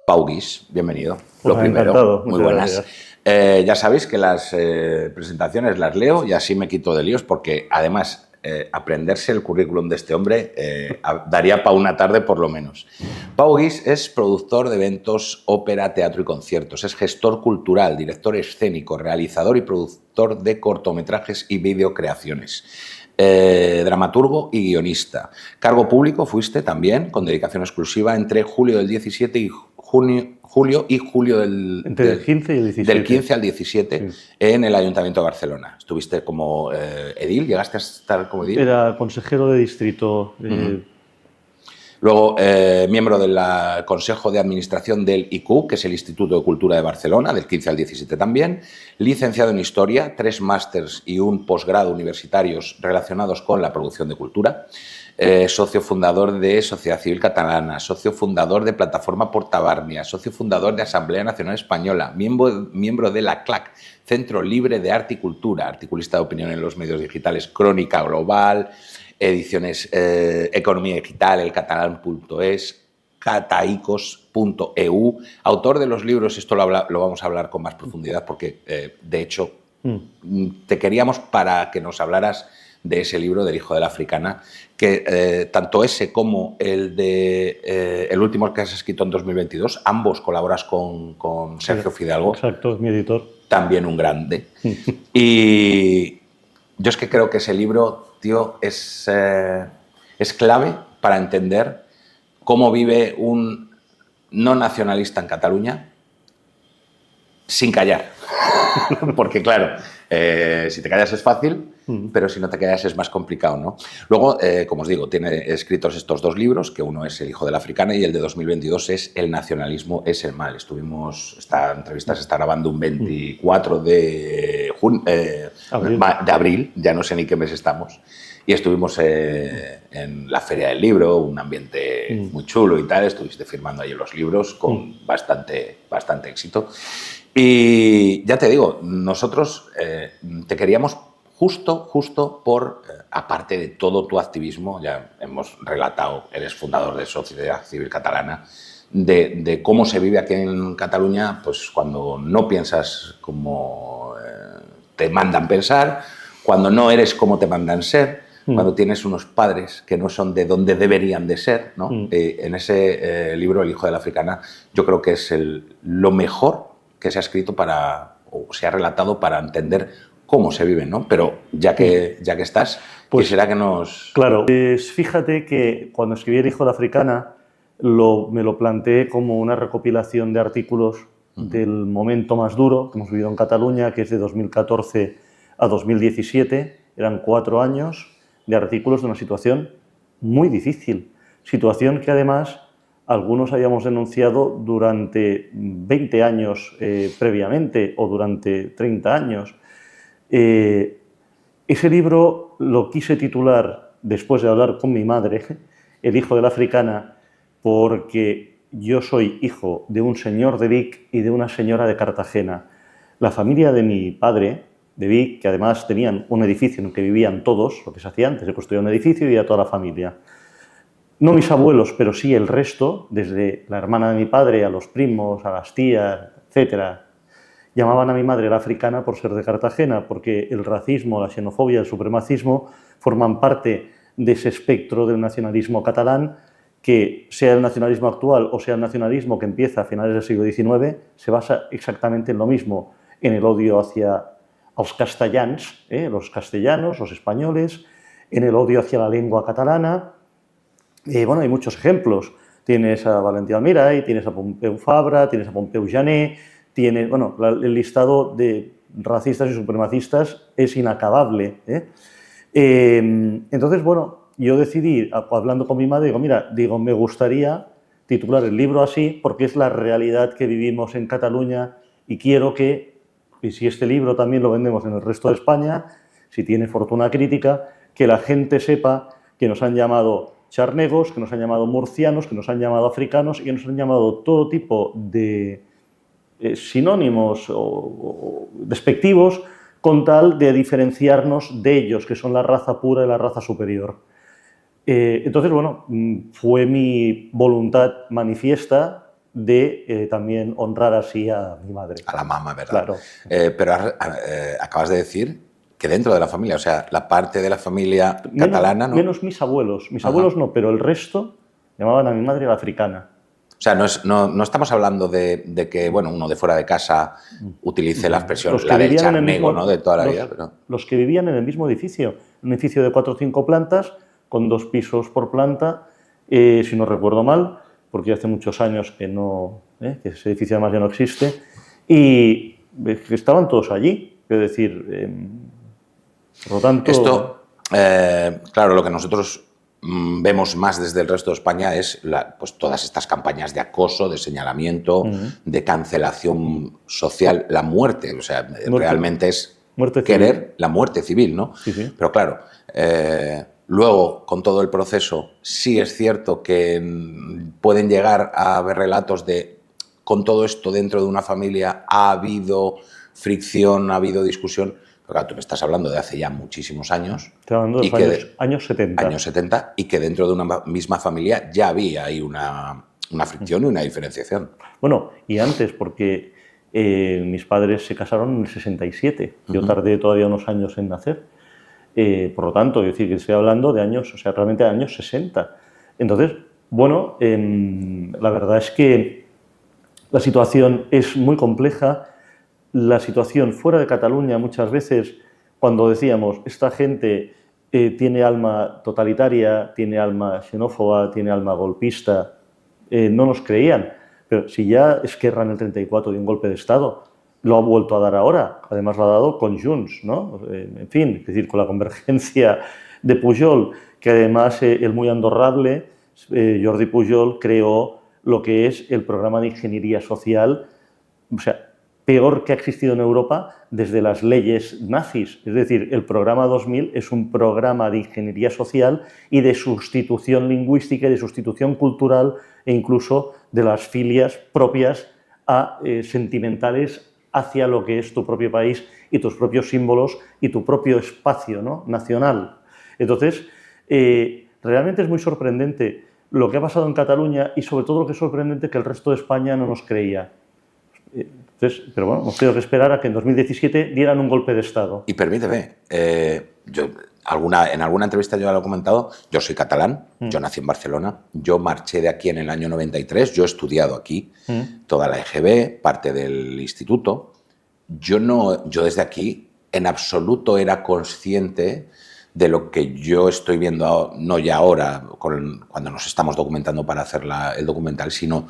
Pau Guix, bienvenido. Pues Lo primero, encantado. muy buenas. Ya sabéis que las presentaciones las leo y así me quito de líos porque además aprenderse el currículum de este hombre daría para una tarde por lo menos. Pau Guix es productor de eventos, ópera, teatro y conciertos. Es gestor cultural, director escénico, realizador y productor de cortometrajes y videocreaciones. Dramaturgo y guionista. Cargo público fuiste también, con dedicación exclusiva entre julio del 17 y julio del... Entre el 15 y el 17. Del 15 al 17 sí. En el Ayuntamiento de Barcelona. Estuviste como edil, ¿llegaste a estar como edil? Era consejero de distrito. Luego, miembro del Consejo de Administración del ICU, que es el Instituto de Cultura de Barcelona, del 15 al 17 también. Licenciado en Historia, 3 másters y un posgrado universitarios relacionados con la producción de cultura. Socio fundador de Sociedad Civil Catalana, socio fundador de Plataforma Portabarnia, socio fundador de Asamblea Nacional Española, miembro de la CLAC, Centro Libre de Arte y Cultura, articulista de opinión en los medios digitales Crónica Global, ediciones Economía Digital, elcatalán.es, cataicos.eu, autor de los libros, esto lo vamos a hablar con más profundidad porque, de hecho, te queríamos para que nos hablaras de ese libro del Hijo de la Africana, que tanto ese como el de el último que has escrito en 2022, ambos colaboras con Sergio Fidalgo. Exacto, es mi editor. También un grande. Y yo es que creo que ese libro, tío, es clave para entender cómo vive un no nacionalista en Cataluña sin callar. Porque, claro, si te callas es fácil, pero si no te callas es más complicado, ¿no? Luego, como os digo, tiene escritos estos 2 libros, que uno es El Hijo de la Africana y el de 2022 es El nacionalismo es el mal. Esta entrevista se está grabando un 24 de abril, ya no sé ni qué mes estamos, y estuvimos en la Feria del Libro, un ambiente muy chulo y tal, estuviste firmando ahí los libros con bastante éxito. Y ya te digo, nosotros te queríamos justo por, aparte de todo tu activismo, ya hemos relatado, eres fundador de Sociedad Civil Catalana, de cómo se vive aquí en Cataluña, pues cuando no piensas como te mandan pensar, cuando no eres como te mandan ser, cuando tienes unos padres que no son de donde deberían de ser, ¿no? En ese libro, El Hijo de la Africana, yo creo que es lo mejor que se ha escrito o se ha relatado para entender cómo se vive, ¿no? Pero ya que estás, pues quisiera que nos... Claro, pues fíjate que cuando escribí El Hijo de la Africana me lo planteé como una recopilación de artículos del momento más duro que hemos vivido en Cataluña, que es de 2014 a 2017. Eran 4 años de artículos de una situación muy difícil. Situación que además algunos habíamos denunciado durante 20 años previamente o durante 30 años. Ese libro lo quise titular, después de hablar con mi madre, El Hijo de la Africana, porque yo soy hijo de un señor de Vic y de una señora de Cartagena. La familia de mi padre, de Vic, que además tenían un edificio en el que vivían todos, lo que se hacía antes, se construía un edificio y a toda la familia. No mis abuelos, pero sí el resto, desde la hermana de mi padre a los primos, a las tías, etc. Llamaban a mi madre la africana por ser de Cartagena, porque el racismo, la xenofobia, el supremacismo forman parte de ese espectro del nacionalismo catalán que, sea el nacionalismo actual o sea el nacionalismo que empieza a finales del siglo XIX, se basa exactamente en lo mismo, en el odio hacia los castellans, los castellanos, los españoles, en el odio hacia la lengua catalana. Bueno, hay muchos ejemplos. Tienes a Valentí Almirall, tienes a Pompeu Fabra, tienes a Pompeu Gené, bueno, el listado de racistas y supremacistas es inacabable. Entonces, bueno, yo decidí, hablando con mi madre, me gustaría titular el libro así porque es la realidad que vivimos en Cataluña y quiero que, y si este libro también lo vendemos en el resto de España, si tiene fortuna crítica, que la gente sepa que nos han llamado charnegos, que nos han llamado murcianos, que nos han llamado africanos y que nos han llamado todo tipo de sinónimos o despectivos con tal de diferenciarnos de ellos, que son la raza pura y la raza superior. Entonces, bueno, fue mi voluntad manifiesta de también honrar así a mi madre. A la mamá, ¿verdad? Claro. Pero acabas de decir que dentro de la familia, o sea, la parte de la familia catalana, ¿no? Menos mis abuelos. Mis abuelos no, pero el resto llamaban a mi madre la africana. O sea, no estamos hablando de que, bueno, uno de fuera de casa utilice la expresión, la del charnego, ¿no? De toda la vida. Pero... Los que vivían en el mismo edificio, un edificio de 4 o 5 plantas, con 2 pisos por planta, si no recuerdo mal, porque hace muchos años que que ese edificio además ya no existe, y que estaban todos allí. Es decir, por lo tanto... Esto, claro, lo que nosotros vemos más desde el resto de España es pues todas estas campañas de acoso, de señalamiento, de cancelación social, la muerte, o sea, realmente es querer la muerte civil, ¿no? Sí, sí. Pero claro, luego, con todo el proceso, sí es cierto que pueden llegar a haber relatos de, con todo esto dentro de una familia, ha habido fricción, ha habido discusión. Pero claro, tú me estás hablando de hace ya muchísimos años. Estoy hablando de los años 70. Años 70, y que dentro de una misma familia ya había ahí una fricción y una diferenciación. Bueno, y antes, porque mis padres se casaron en el 67. Yo tardé todavía unos años en nacer. Por lo tanto, es decir, que estoy hablando de años, o sea, realmente de años 60. Entonces, bueno, la verdad es que la situación es muy compleja. La situación fuera de Cataluña muchas veces, cuando decíamos, esta gente tiene alma totalitaria, tiene alma xenófoba, tiene alma golpista, no nos creían. Pero si ya Esquerra en el 34 dio un golpe de Estado, lo ha vuelto a dar ahora. Además lo ha dado con Junts, ¿no? En fin, es decir, con la convergencia de Pujol, que además el muy andorrable Jordi Pujol creó lo que es el programa de ingeniería social, o sea, peor que ha existido en Europa desde las leyes nazis. Es decir, el programa 2000 es un programa de ingeniería social y de sustitución lingüística y de sustitución cultural e incluso de las filias propias sentimentales hacia lo que es tu propio país y tus propios símbolos y tu propio espacio, ¿no?, nacional. Entonces, realmente es muy sorprendente lo que ha pasado en Cataluña y sobre todo lo que es sorprendente que el resto de España no nos creía. Entonces, pero bueno, hemos tenido que esperar a que en 2017 dieran un golpe de Estado. Y permíteme, en alguna entrevista yo ya lo he comentado, yo soy catalán, yo nací en Barcelona, yo marché de aquí en el año 93, yo he estudiado aquí toda la EGB, parte del instituto. Yo desde aquí en absoluto era consciente de lo que yo estoy viendo, no ya ahora, cuando nos estamos documentando para hacer el documental, sino...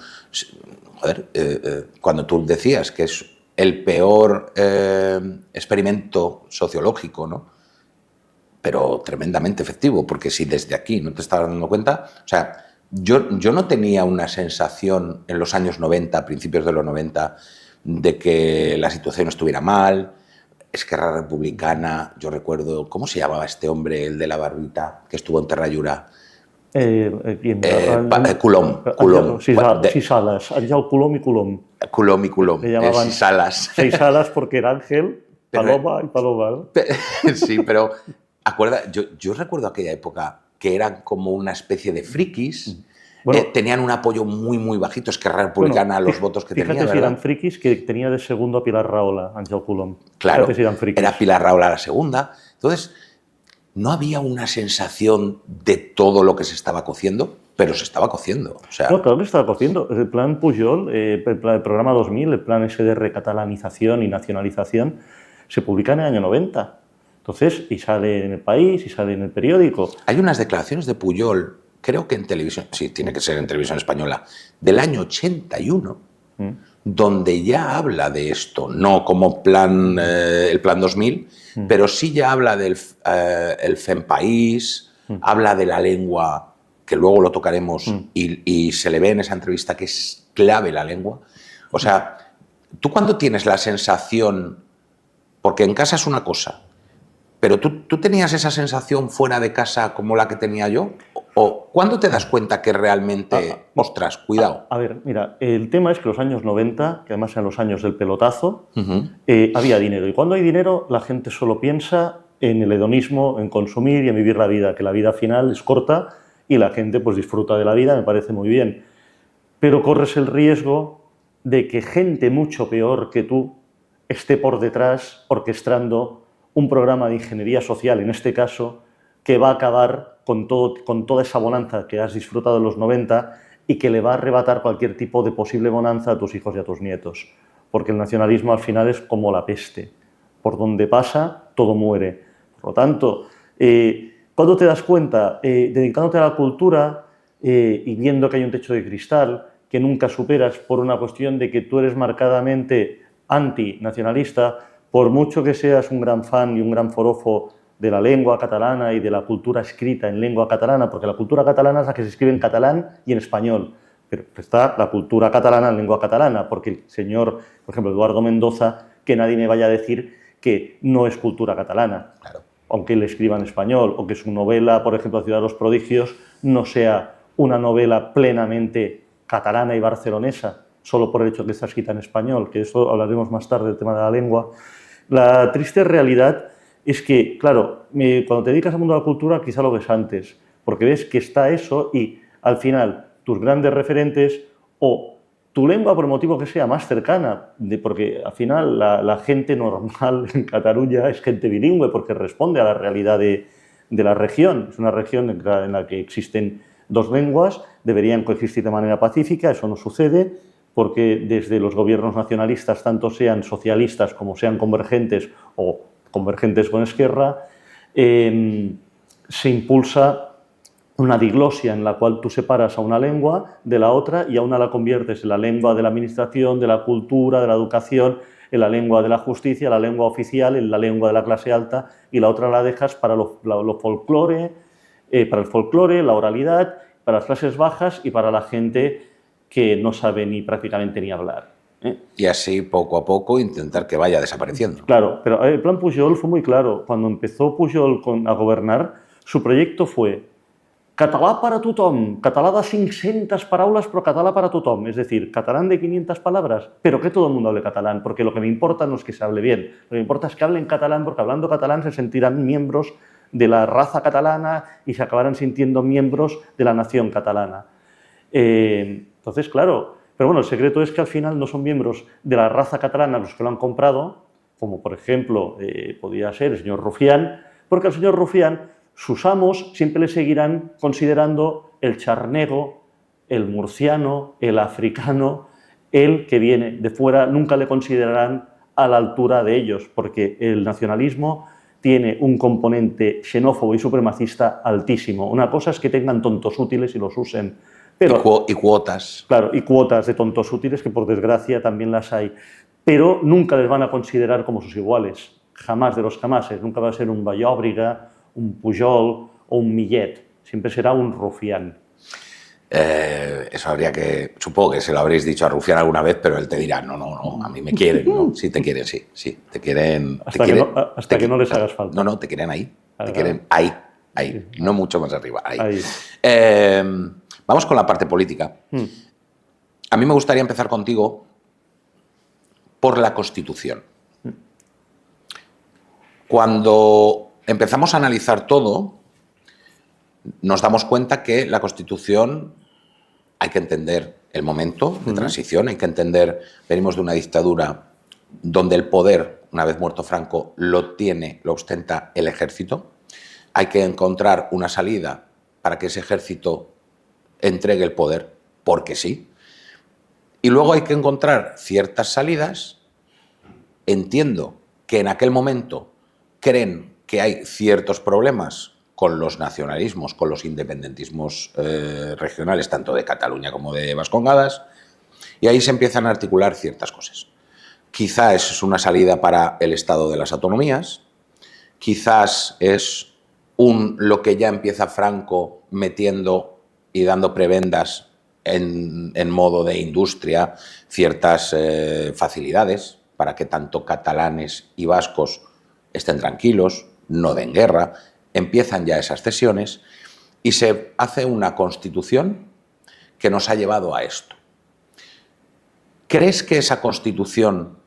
Joder, cuando tú decías que es el peor experimento sociológico, ¿no? Pero tremendamente efectivo, porque si desde aquí no te estabas dando cuenta, o sea, yo no tenía una sensación en los años 90, principios de los 90, de que la situación estuviera mal. Esquerra Republicana, yo recuerdo, ¿cómo se llamaba este hombre, el de la barbita, que estuvo en Terrayura? Colom. Seis alas, Àngel Colom y Colom. Colom y Colom. Le llamaban 6 alas. 6 alas porque era Ángel, Paloma y Paloma. Sí, pero yo recuerdo aquella época que eran como una especie de frikis. Bueno, tenían un apoyo muy, muy bajito. Esquerra Republicana, los votos que tenía, fíjate si eran frikis, que tenía de segundo a Pilar Rahola, Àngel Colom. Claro, si era Pilar Rahola la segunda. Entonces, no había una sensación de todo lo que se estaba cociendo, pero se estaba cociendo. O sea, no, claro que estaba cociendo. El plan Pujol, el programa 2000, el plan ese de recatalanización y nacionalización, se publica en el año 90. Entonces, y sale en El País, y sale en el periódico. Hay unas declaraciones de Pujol, creo que en televisión, sí, tiene que ser en televisión española, del año 81, donde ya habla de esto, no como el plan 2000, pero sí ya habla del el FEMPaís, habla de la lengua, que luego lo tocaremos, y se le ve en esa entrevista que es clave la lengua. O sea, tú cuando tienes la sensación, porque en casa es una cosa, pero ¿tú tenías esa sensación fuera de casa como la que tenía yo? ¿O cuándo te das cuenta que realmente, ostras, cuidado? A ver, mira, el tema es que los años 90, que además eran los años del pelotazo, había dinero. Y cuando hay dinero, la gente solo piensa en el hedonismo, en consumir y en vivir la vida, que la vida final es corta y la gente pues disfruta de la vida, me parece muy bien. pero corres el riesgo de que gente mucho peor que tú esté por detrás orquestando un programa de ingeniería social, en este caso, que va a acabar con toda esa bonanza que has disfrutado en los 90 y que le va a arrebatar cualquier tipo de posible bonanza a tus hijos y a tus nietos. Porque el nacionalismo al final es como la peste. Por donde pasa, todo muere. Por lo tanto, cuando te das cuenta, dedicándote a la cultura y viendo que hay un techo de cristal que nunca superas por una cuestión de que tú eres marcadamente antinacionalista, por mucho que seas un gran fan y un gran forofo de la lengua catalana y de la cultura escrita en lengua catalana, porque la cultura catalana es la que se escribe en catalán y en español, pero está la cultura catalana en lengua catalana, porque el señor, por ejemplo, Eduardo Mendoza, que nadie me vaya a decir que no es cultura catalana, Claro. aunque él escriba en español, o que su novela, por ejemplo, Ciudad de los Prodigios, no sea una novela plenamente catalana y barcelonesa, solo por el hecho de que está escrita en español, que eso hablaremos más tarde del tema de la lengua. La triste realidad es que, claro, cuando te dedicas al mundo de la cultura quizá lo ves antes, porque ves que está eso y al final tus grandes referentes o tu lengua, por motivo que sea, más cercana, porque al final la gente normal en Cataluña es gente bilingüe porque responde a la realidad de la región. Es una región en la que existen dos lenguas, deberían coexistir de manera pacífica, eso no sucede porque desde los gobiernos nacionalistas, tanto sean socialistas como sean convergentes o convergentes con Esquerra, se impulsa una diglosia en la cual tú separas a una lengua de la otra y a una la conviertes en la lengua de la administración, de la cultura, de la educación, en la lengua de la justicia, la lengua oficial, en la lengua de la clase alta, y la otra la dejas para folclore, para el folclore, la oralidad, para las clases bajas y para la gente que no sabe ni prácticamente ni hablar. Y así, poco a poco, intentar que vaya desapareciendo. Claro, pero el plan Pujol fue muy claro. Cuando empezó Pujol a governar, su proyecto fue català para tothom, català de 500 paraules, pero català para tothom. Es decir, catalán de 500 palabras, pero que todo el mundo hable catalán, porque lo que me importa no es que se hable bien, lo que me importa es que hablen catalán, porque hablando catalán se sentirán miembros de la raza catalana y se acabarán sintiendo miembros de la nación catalana. Entonces, claro, pero bueno, el secreto es que al final no son miembros de la raza catalana los que lo han comprado, como por ejemplo podía ser el señor Rufián, porque al señor Rufián sus amos siempre le seguirán considerando el charnego, el murciano, el africano, el que viene de fuera, nunca le considerarán a la altura de ellos, porque el nacionalismo tiene un componente xenófobo y supremacista altísimo. Una cosa es que tengan tontos útiles y los usen. Pero, y cuotas. Claro, y cuotas de tontos útiles, que por desgracia también las hay. Pero nunca les van a considerar como sus iguales. Jamás de los jamases. Nunca va a ser un Vallòbriga, un Pujol o un Millet. Siempre será un Rufián. Eso habría que... Supongo que se lo habréis dicho a Rufián alguna vez, pero él te dirá, no, a mí me quieren, ¿no? Sí, te quieren, sí. Te quieren... Hasta que no les hagas falta. No, te quieren ahí. Te quieren ahí. No mucho más arriba, ahí. Vamos con la parte política. A mí me gustaría empezar contigo por la Constitución. Cuando empezamos a analizar todo, nos damos cuenta que la Constitución hay que entender el momento de transición, hay que entender, venimos de una dictadura donde el poder, una vez muerto Franco, lo ostenta el ejército. Hay que encontrar una salida para que ese ejército entregue el poder, porque sí. Y luego hay que encontrar ciertas salidas. Entiendo que en aquel momento creen que hay ciertos problemas con los nacionalismos, con los independentismos regionales, tanto de Cataluña como de Vascongadas, y ahí se empiezan a articular ciertas cosas. Quizás es una salida para el Estado de las autonomías, quizás es lo que ya empieza Franco metiendo y dando prebendas en modo de industria, ciertas facilidades para que tanto catalanes y vascos estén tranquilos, no den guerra. Empiezan ya esas cesiones y se hace una Constitución que nos ha llevado a esto. ¿Crees que esa Constitución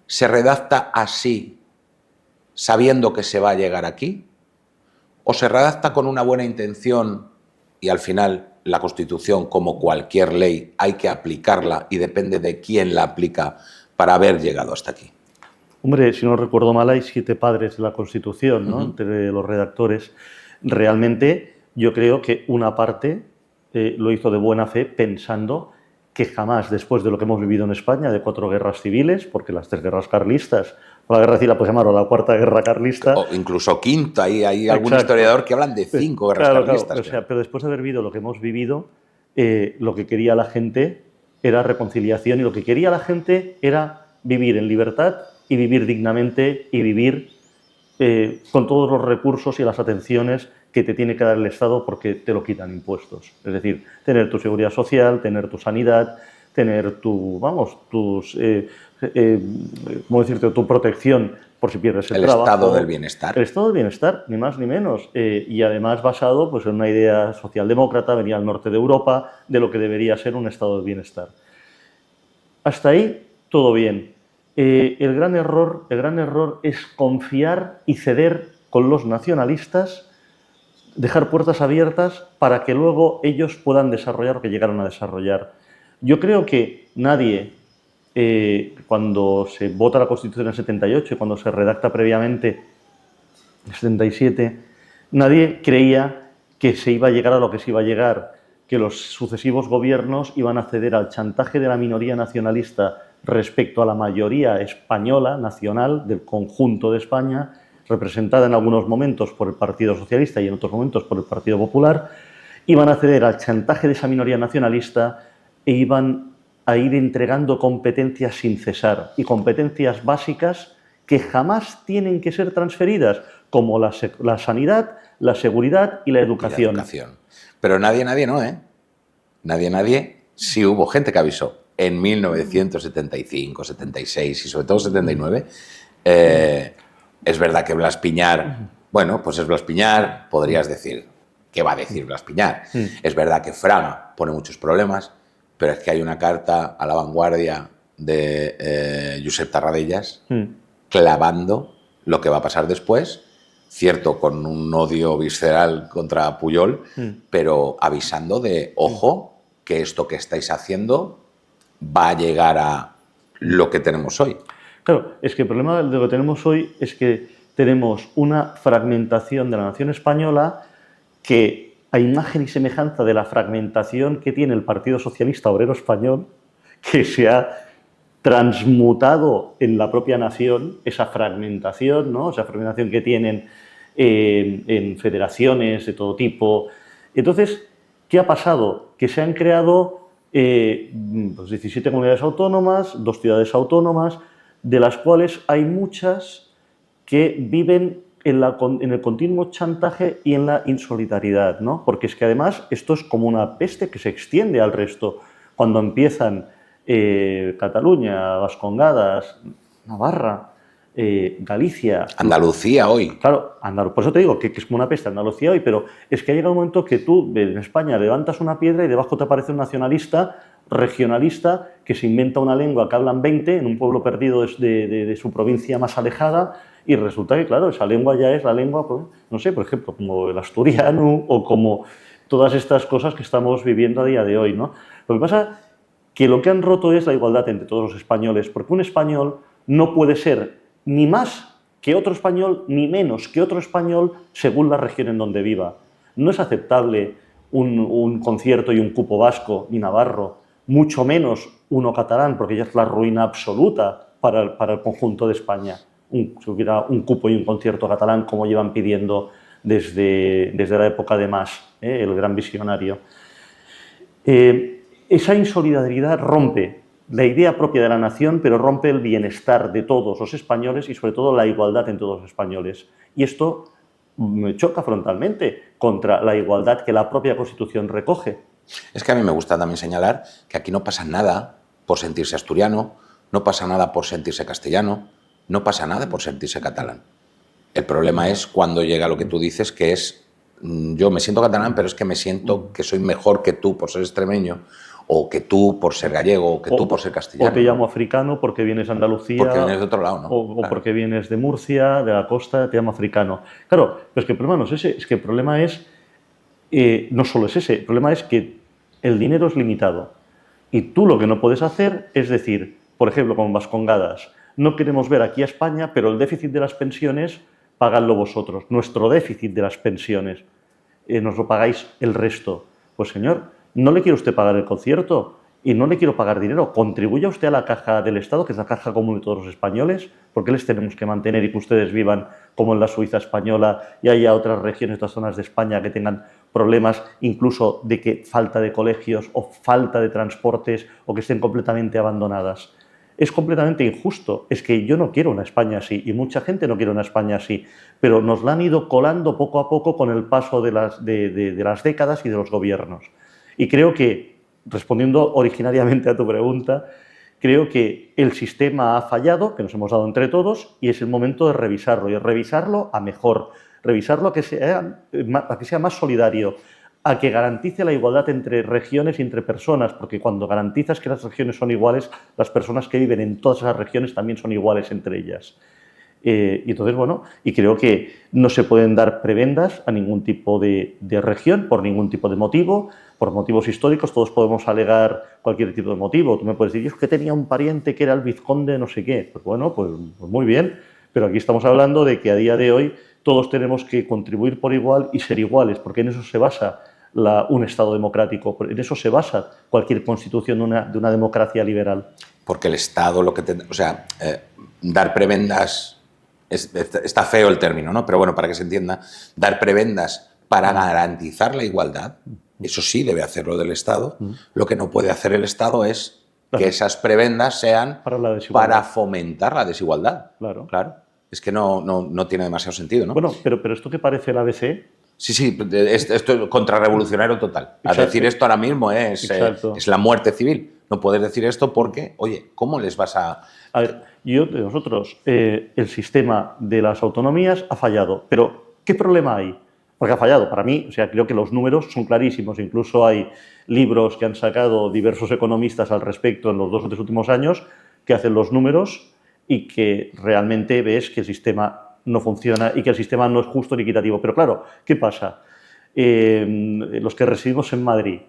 se redacta así, sabiendo que se va a llegar aquí? ¿O se redacta con una buena intención y al final la Constitución, como cualquier ley, hay que aplicarla y depende de quién la aplica para haber llegado hasta aquí. Hombre, si no recuerdo mal, hay 7 padres de la Constitución, ¿no? Entre los redactores. Realmente, yo creo que una parte lo hizo de buena fe pensando que jamás, después de lo que hemos vivido en España, de 4 guerras civiles, porque las 3 guerras carlistas, o la guerra civil la puedes llamar, o la 4ª guerra carlista... O incluso quinta, hay algún historiador que hablan de 5 guerras carlistas. Claro, o sea, pero después de haber vivido lo que hemos vivido, lo que quería la gente era reconciliación y lo que quería la gente era vivir en libertad y vivir dignamente y vivir con todos los recursos y las atenciones que te tiene que dar el Estado porque te lo quitan impuestos. Es decir, tener tu seguridad social, tener tu sanidad, tener tu protección por si pierdes el trabajo. El estado del bienestar. El estado del bienestar, ni más ni menos. Y además basado pues, en una idea socialdemócrata, venía al norte de Europa, de lo que debería ser un estado del bienestar. Hasta ahí, todo bien. El gran error es confiar y ceder con los nacionalistas, dejar puertas abiertas para que luego ellos puedan desarrollar lo que llegaron a desarrollar. Yo creo que nadie, cuando se vota la Constitución en el 78 y cuando se redacta previamente en el 77, nadie creía que se iba a llegar a lo que se iba a llegar, que los sucesivos gobiernos iban a ceder al chantaje de la minoría nacionalista respecto a la mayoría española, nacional, del conjunto de España, representada en algunos momentos por el Partido Socialista y en otros momentos por el Partido Popular, iban a ceder al chantaje de esa minoría nacionalista e iban a ir entregando competencias sin cesar, y competencias básicas que jamás tienen que ser transferidas, como la sanidad, la seguridad y la educación. Pero nadie no, ¿eh? Nadie, sí hubo gente que avisó. En 1975, 76 y sobre todo 79, es verdad que Blas Piñar, bueno, pues es Blas Piñar, podrías decir, ¿qué va a decir Blas Piñar? Es verdad que Fraga pone muchos problemas, pero es que hay una carta a La Vanguardia de Josep Tarradellas clavando lo que va a pasar después, cierto, con un odio visceral contra Pujol, pero avisando de, ojo, que esto que estáis haciendo va a llegar a lo que tenemos hoy. Claro, es que el problema de lo que tenemos hoy es que tenemos una fragmentación de la nación española que, a imagen y semejanza de la fragmentación que tiene el Partido Socialista Obrero Español, que se ha transmutado en la propia nación, esa fragmentación, ¿no? Esa fragmentación que tienen en federaciones de todo tipo. Entonces, ¿qué ha pasado? Que se han creado 17 comunidades autónomas, 2 ciudades autónomas, de las cuales hay muchas que viven en el continuo chantaje y en la insolidaridad, ¿no? Porque es que además esto es como una peste que se extiende al resto. Cuando empiezan Cataluña, Vascongadas, Navarra, Galicia... Andalucía hoy. Claro, por eso te digo que es como una peste Andalucía hoy, pero es que ha llegado un momento que tú en España levantas una piedra y debajo te aparece un nacionalista, regionalista, que se inventa una lengua que hablan 20 en un pueblo perdido de su provincia más alejada, y resulta que, claro, esa lengua ya es la lengua, pues, no sé, por ejemplo, como el asturiano o como todas estas cosas que estamos viviendo a día de hoy, ¿no? Lo que pasa es que lo que han roto es la igualdad entre todos los españoles, porque un español no puede ser ni más que otro español, ni menos que otro español, según la región en donde viva. No es aceptable un concierto y un cupo vasco ni navarro, mucho menos uno catalán, porque ya es la ruina absoluta para el conjunto de España. Si hubiera un cupo y un concierto catalán, como llevan pidiendo desde la época de Mas, el gran visionario. Esa insolidaridad rompe la idea propia de la nación, pero rompe el bienestar de todos los españoles y sobre todo la igualdad entre todos los españoles. Y esto me choca frontalmente contra la igualdad que la propia Constitución recoge. Es que a mí me gusta también señalar que aquí no pasa nada por sentirse asturiano, no pasa nada por sentirse castellano, no pasa nada por sentirse catalán. El problema es cuando llega lo que tú dices, que es yo me siento catalán, pero es que me siento que soy mejor que tú por ser extremeño, o que tú por ser gallego, o que tú por ser castellano. O te llamo africano porque vienes de Andalucía. Porque vienes de otro lado, ¿no? O claro, porque vienes de Murcia, de la costa, te llamo africano. Claro, pero es que el problema no es ese, es que el problema es no solo es ese, el problema es que el dinero es limitado y tú lo que no puedes hacer es decir, por ejemplo, con Vascongadas, no queremos ver aquí a España, pero el déficit de las pensiones pagadlo vosotros, nuestro déficit de las pensiones, nos lo pagáis el resto. Pues señor, no le quiere usted pagar el concierto y no le quiero pagar dinero, contribuya usted a la caja del Estado, que es la caja común de todos los españoles, porque les tenemos que mantener y que ustedes vivan como en la Suiza española y haya otras regiones, otras zonas de España que tengan problemas incluso de que falta de colegios o falta de transportes o que estén completamente abandonadas. Es completamente injusto. Es que yo no quiero una España así y mucha gente no quiere una España así, pero nos la han ido colando poco a poco con el paso de las décadas y de los gobiernos. Y creo que, respondiendo originariamente a tu pregunta, creo que el sistema ha fallado, que nos hemos dado entre todos, y es el momento de revisarlo, y revisarlo a mejor, revisarlo a que sea más solidario, a que garantice la igualdad entre regiones y entre personas, porque cuando garantizas que las regiones son iguales, las personas que viven en todas esas regiones también son iguales entre ellas. Y entonces, bueno, y creo que no se pueden dar prebendas a ningún tipo de región por ningún tipo de motivo, por motivos históricos, todos podemos alegar cualquier tipo de motivo. Tú me puedes decir, yo es que tenía un pariente que era el vizconde no sé qué. Pues bueno, pues muy bien, pero aquí estamos hablando de que a día de hoy todos tenemos que contribuir por igual y ser iguales, porque en eso se basa un Estado democrático, en eso se basa cualquier constitución de una democracia liberal. Porque el Estado, dar prebendas, está feo el término, ¿no? Pero bueno, para que se entienda, dar prebendas para garantizar la igualdad, eso sí debe hacerlo del Estado. Lo que no puede hacer el Estado es que esas prebendas sean para fomentar la desigualdad. Claro. Es que no tiene demasiado sentido, ¿no? Bueno, pero esto que parece el ABC... Sí, esto es contrarrevolucionario total. A decir esto ahora mismo es la muerte civil. No puedes decir esto porque, oye, ¿cómo les vas a...? A ver, nosotros, el sistema de las autonomías ha fallado, pero ¿qué problema hay? Porque ha fallado, para mí, o sea, creo que los números son clarísimos, incluso hay libros que han sacado diversos economistas al respecto en los 2 o 3 últimos años que hacen los números y que realmente ves que el sistema no funciona y que el sistema no es justo ni equitativo. Pero claro, ¿qué pasa? Los que residimos en Madrid,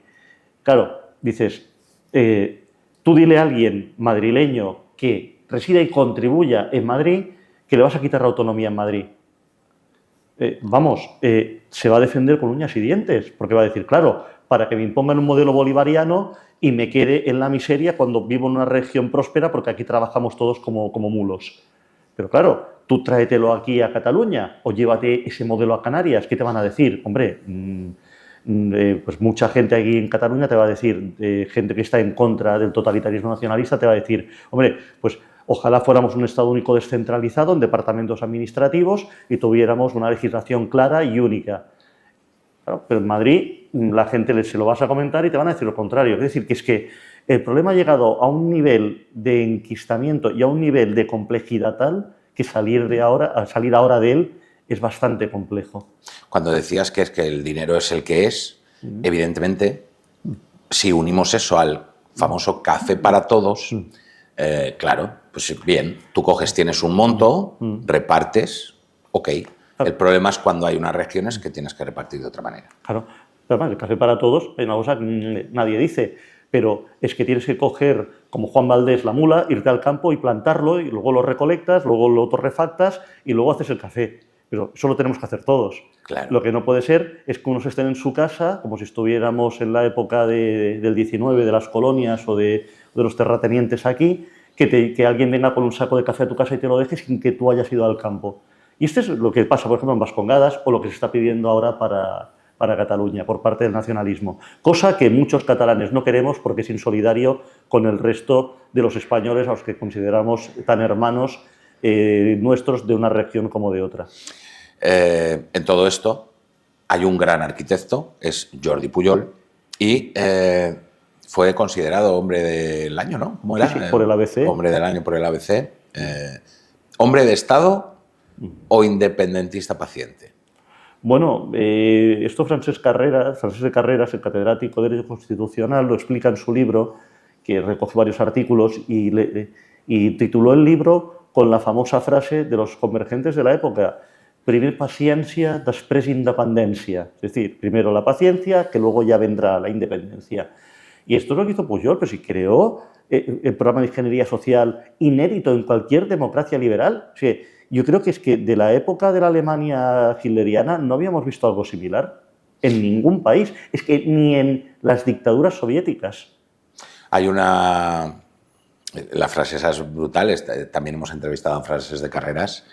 claro, dices, tú dile a alguien madrileño que resida y contribuya en Madrid que le vas a quitar la autonomía en Madrid. Se va a defender con uñas y dientes, porque va a decir, claro, para que me impongan un modelo bolivariano y me quede en la miseria cuando vivo en una región próspera, porque aquí trabajamos todos como mulos. Pero claro, tú tráetelo aquí a Cataluña o llévate ese modelo a Canarias. ¿Qué te van a decir? Hombre, pues mucha gente aquí en Cataluña te va a decir, gente que está en contra del totalitarismo nacionalista, te va a decir, hombre, pues ojalá fuéramos un Estado único descentralizado en departamentos administrativos y tuviéramos una legislación clara y única. Claro, pero en Madrid la gente se lo vas a comentar y te van a decir lo contrario. Es decir, que es que el problema ha llegado a un nivel de enquistamiento y a un nivel de complejidad tal que salir ahora de él es bastante complejo. Cuando decías que es que el dinero es el que es, evidentemente, si unimos eso al famoso café para todos, claro, pues bien, tú tienes un monto, repartes, ok. Claro. El problema es cuando hay unas regiones que tienes que repartir de otra manera. Claro, pero además el café para todos es una cosa que nadie dice, pero es que tienes que coger, como Juan Valdés, la mula, irte al campo y plantarlo, y luego lo recolectas, luego lo torrefactas y luego haces el café. Pero eso lo tenemos que hacer todos. Claro. Lo que no puede ser es que unos estén en su casa, como si estuviéramos en la época del 19, de las colonias o de los terratenientes aquí, que alguien venga con un saco de café a tu casa y te lo deje sin que tú hayas ido al campo. Y esto es lo que pasa, por ejemplo, en Vascongadas o lo que se está pidiendo ahora para Cataluña por parte del nacionalismo. Cosa que muchos catalanes no queremos porque es insolidario con el resto de los españoles a los que consideramos tan hermanos nuestros de una región como de otra. En todo esto hay un gran arquitecto, es Jordi Pujol, y fue considerado hombre del año, ¿no? ¿Cómo era? Sí, por el ABC. Hombre del año por el ABC. ¿Hombre de Estado o independentista paciente? Bueno, esto Francesc de Carreras, el catedrático de Derecho Constitucional, lo explica en su libro, que recoge varios artículos, y tituló el libro con la famosa frase de los convergentes de la época: primer paciencia, després independencia. Es decir, primero la paciencia, que luego ya vendrá la independencia. Y esto es lo que hizo Pujol, pero si creó el programa de ingeniería social inédito en cualquier democracia liberal. O sea, yo creo que es que de la época de la Alemania hitleriana no habíamos visto algo similar en ningún país. Es que ni en las dictaduras soviéticas. Hay una... La frase esa es brutal. También hemos entrevistado a Frases de Carreras.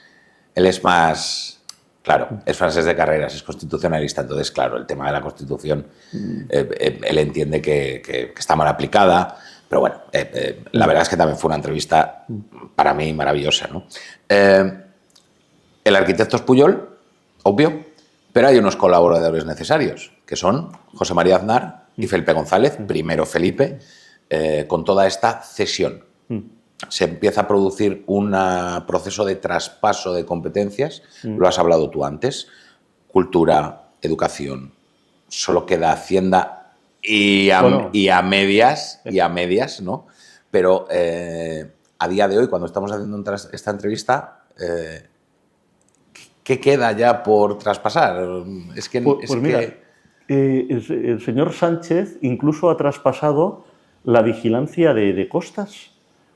Él es más... Claro, es Frases de Carreras, es constitucionalista. Entonces, claro, el tema de la Constitución, él entiende que está mal aplicada. Pero bueno, la verdad es que también fue una entrevista para mí maravillosa, ¿no? El arquitecto es Pujol, obvio, pero hay unos colaboradores necesarios, que son José María Aznar y Felipe González, primero Felipe, con toda esta cesión. Se empieza a producir un proceso de traspaso de competencias, lo has hablado tú antes, cultura, educación, solo queda Hacienda y a medias, ¿no? Pero a día de hoy, cuando estamos haciendo esta entrevista, ¿qué queda ya por traspasar? Mira, el señor Sánchez incluso ha traspasado la vigilancia de costas,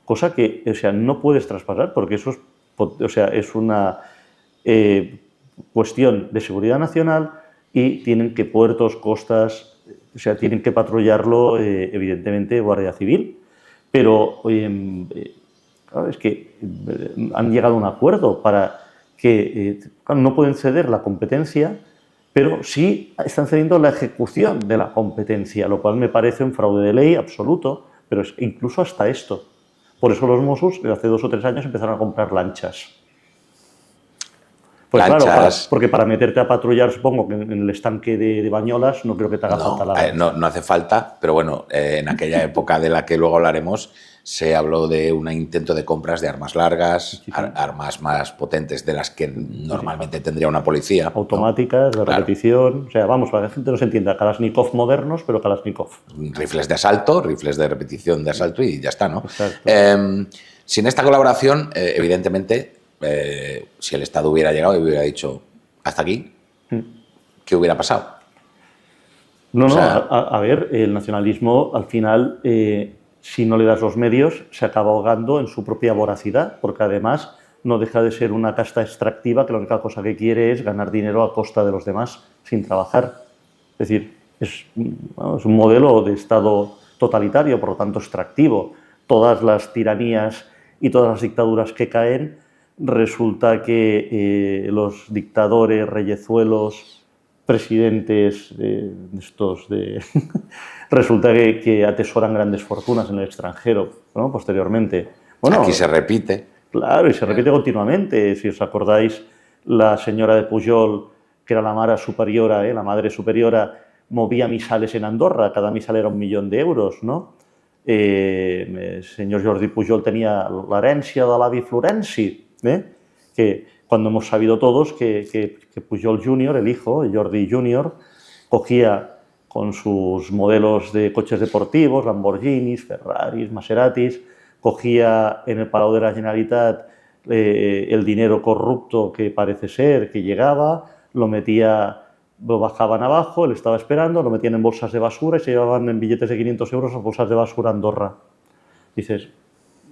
cosa que, o sea, no puedes traspasar porque eso es, o sea, es una cuestión de seguridad nacional y tienen que puertos, costas, o sea, tienen que patrullarlo, evidentemente, Guardia Civil. Pero claro, es que han llegado a un acuerdo para que no pueden ceder la competencia, pero sí están cediendo la ejecución de la competencia, lo cual me parece un fraude de ley absoluto, pero es incluso hasta esto. Por eso los Mossos, hace 2 o 3 años, empezaron a comprar lanchas. Pues lanchas. Claro, porque para meterte a patrullar, supongo que en el estanque de Bañolas no creo que te haga falta la lancha. No hace falta, pero bueno, en aquella época de la que luego hablaremos, se habló de un intento de compras de armas largas, armas más potentes de las que normalmente tendría una policía. Automáticas, de repetición. O sea, vamos, para que la gente no se entienda, Kalashnikov modernos, pero Kalashnikov. Rifles de asalto, rifles de repetición de asalto y ya está, ¿no? Sin esta colaboración, evidentemente, si el Estado hubiera llegado y hubiera dicho hasta aquí, ¿qué hubiera pasado? A ver, el nacionalismo al final, si no le das los medios, se acaba ahogando en su propia voracidad, porque además no deja de ser una casta extractiva que la única cosa que quiere es ganar dinero a costa de los demás sin trabajar. Es decir, es un modelo de Estado totalitario, por lo tanto extractivo. Todas las tiranías y todas las dictaduras que caen, resulta que los dictadores, reyezuelos, presidentes resulta que atesoran grandes fortunas en el extranjero, ¿no? Posteriormente. Bueno, aquí se repite. Claro, y se repite continuamente. Si os acordáis, la señora de Pujol, que era la madre superiora, movía misales en Andorra, cada misal era 1 millón de euros, ¿no? El señor Jordi Pujol tenía la herencia de l'avi Florenci, que cuando hemos sabido todos que Pujol Jr., el hijo, Jordi Jr., cogía con sus modelos de coches deportivos, Lamborghinis, Ferraris, Maseratis, cogía en el Palau de la Generalitat el dinero corrupto que parece ser que llegaba, lo bajaban abajo, él estaba esperando, lo metían en bolsas de basura y se llevaban en billetes de 500 euros a bolsas de basura a Andorra. Dices,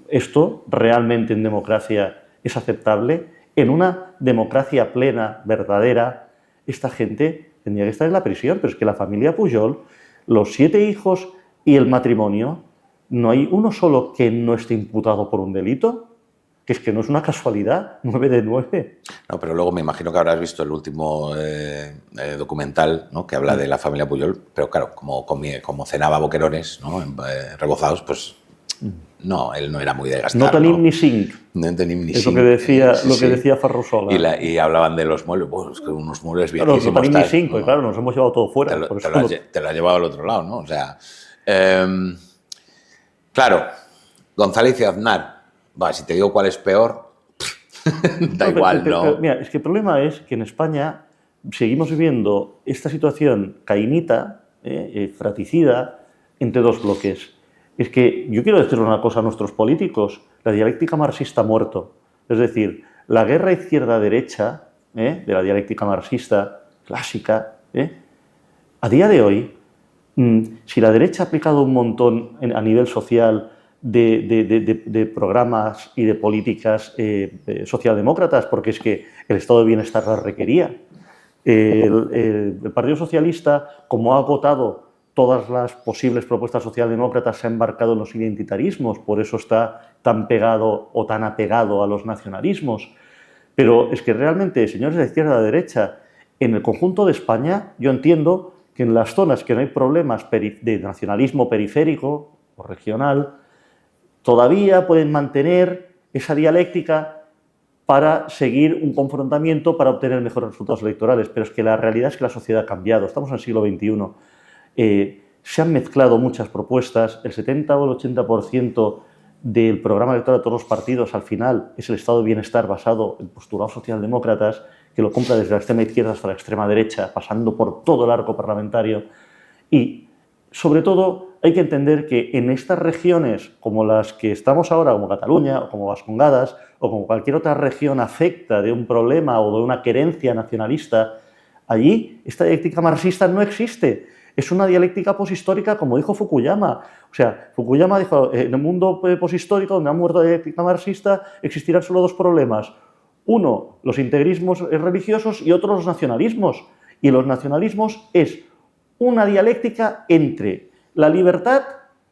¿esto realmente en democracia es aceptable? En una democracia plena, verdadera, esta gente tendría que estar en la prisión, pero es que la familia Pujol, los 7 hijos y el matrimonio, no hay uno solo que no esté imputado por un delito, que es que no es una casualidad, 9 de 9. No, pero luego me imagino que habrás visto el último documental, ¿no?, que habla de la familia Pujol, pero claro, como cenaba boquerones, ¿no?, rebozados, pues no, él no era muy de gastar. No tenim ni 5. No tenim ni 5. Es lo que decía Ferrusola. Y hablaban de los muebles, pues que unos muebles viejísimos. Claro, no tenim ni 5, y claro, nos hemos llevado todo fuera. Te lo has llevado al otro lado, ¿no? O sea, claro, González y Aznar, si te digo cuál es peor, da igual, ¿no? Pero, mira, es que el problema es que en España seguimos viviendo esta situación cainita, fratricida, entre 2 bloques. Es que yo quiero decir una cosa a nuestros políticos, la dialéctica marxista ha muerto. Es decir, la guerra izquierda-derecha de la dialéctica marxista clásica. A día de hoy, si la derecha ha aplicado un montón a nivel social de programas y de políticas socialdemócratas, porque es que el estado de bienestar las requería. El Partido Socialista, como ha agotado todas las posibles propuestas socialdemócratas, se ha embarcado en los identitarismos, por eso está tan pegado o tan apegado a los nacionalismos. Pero es que realmente, señores de izquierda y de derecha, en el conjunto de España, yo entiendo que en las zonas que no hay problemas de nacionalismo periférico o regional, todavía pueden mantener esa dialéctica para seguir un confrontamiento para obtener mejores resultados electorales. Pero es que la realidad es que la sociedad ha cambiado. Estamos en el siglo XXI. Se han mezclado muchas propuestas. El 70 o el 80% del programa electoral de todos los partidos, al final, es el estado de bienestar basado en postulados socialdemócratas, que lo compra desde la extrema izquierda hasta la extrema derecha, pasando por todo el arco parlamentario. Y, sobre todo, hay que entender que en estas regiones, como las que estamos ahora, como Cataluña, o como Vascongadas, o como cualquier otra región afecta de un problema o de una querencia nacionalista, allí esta dialéctica marxista no existe. Es una dialéctica poshistórica, como dijo Fukuyama. O sea, Fukuyama dijo, en el mundo poshistórico, donde ha muerto la dialéctica marxista, existirán solo dos problemas. Uno, los integrismos religiosos, y otro, los nacionalismos. Y los nacionalismos es una dialéctica entre la libertad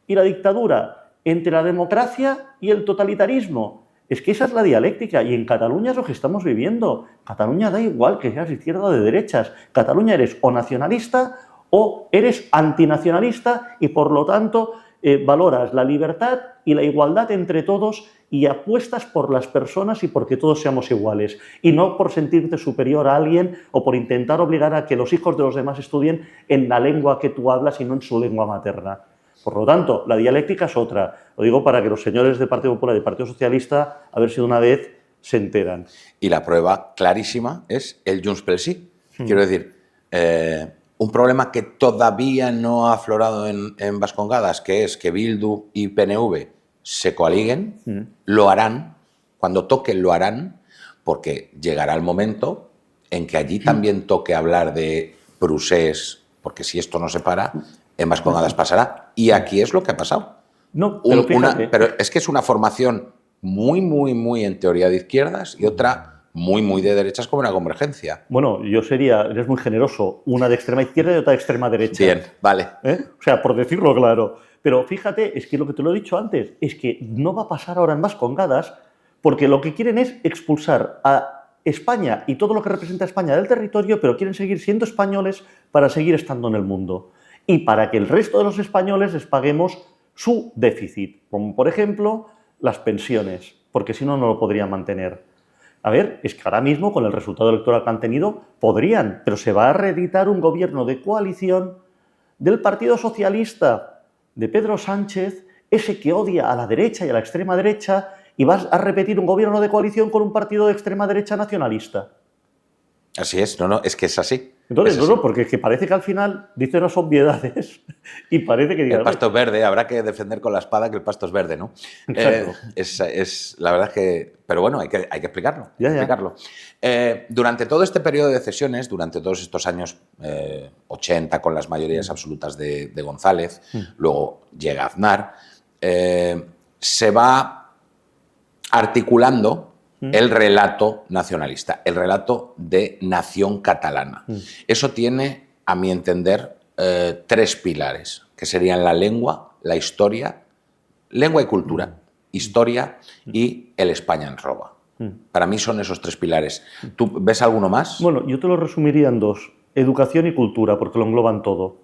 y la dictadura, entre la democracia y el totalitarismo. Es que esa es la dialéctica, y en Cataluña es lo que estamos viviendo. Cataluña da igual que seas de izquierda o de derechas. Cataluña eres o nacionalista o eres antinacionalista y, por lo tanto, valoras la libertad y la igualdad entre todos y apuestas por las personas y porque todos seamos iguales. Y no por sentirte superior a alguien o por intentar obligar a que los hijos de los demás estudien en la lengua que tú hablas y no en su lengua materna. Por lo tanto, la dialéctica es otra. Lo digo para que los señores del Partido Popular y del Partido Socialista, a ver si de una vez se enteran. Y la prueba clarísima es el Junts pel Sí. Quiero decir, un problema que todavía no ha aflorado en Vascongadas, que es que Bildu y PNV se coaliguen, lo harán, cuando toque lo harán, porque llegará el momento en que allí también toque hablar de procés, porque si esto no se para, en Vascongadas pasará. Y aquí es lo que ha pasado. No, pero pero es que es una formación muy en teoría de izquierdas y otra muy de derechas, como una convergencia. Bueno, eres muy generoso, una de extrema izquierda y otra de extrema derecha. Bien, vale. O sea, por decirlo claro. Pero fíjate, es que lo que te lo he dicho antes, es que no va a pasar ahora en Vascongadas, porque lo que quieren es expulsar a España y todo lo que representa a España del territorio, pero quieren seguir siendo españoles para seguir estando en el mundo. Y para que el resto de los españoles les paguemos su déficit, como por ejemplo las pensiones, porque si no, no lo podrían mantener. A ver, es que ahora mismo, con el resultado electoral que han tenido, podrían, pero se va a reeditar un gobierno de coalición del Partido Socialista de Pedro Sánchez, ese que odia a la derecha y a la extrema derecha, y vas a repetir un gobierno de coalición con un partido de extrema derecha nacionalista. Así es, no, es que es así. Entonces, no, porque es que parece que al final dice unas obviedades y parece que... El pasto es verde, habrá que defender con la espada que el pasto es verde, ¿no? La verdad es que... Pero bueno, hay que explicarlo. Explicarlo. Durante todo este periodo de cesiones, durante todos estos años 80 con las mayorías absolutas de González, luego llega Aznar, se va articulando el relato nacionalista, el relato de nación catalana. Eso tiene, a mi entender, tres pilares, que serían la lengua, la historia, lengua y cultura, historia y el España en roba. Para mí son esos tres pilares. ¿Tú ves alguno más? Bueno, yo te lo resumiría en dos, educación y cultura, porque lo engloban todo.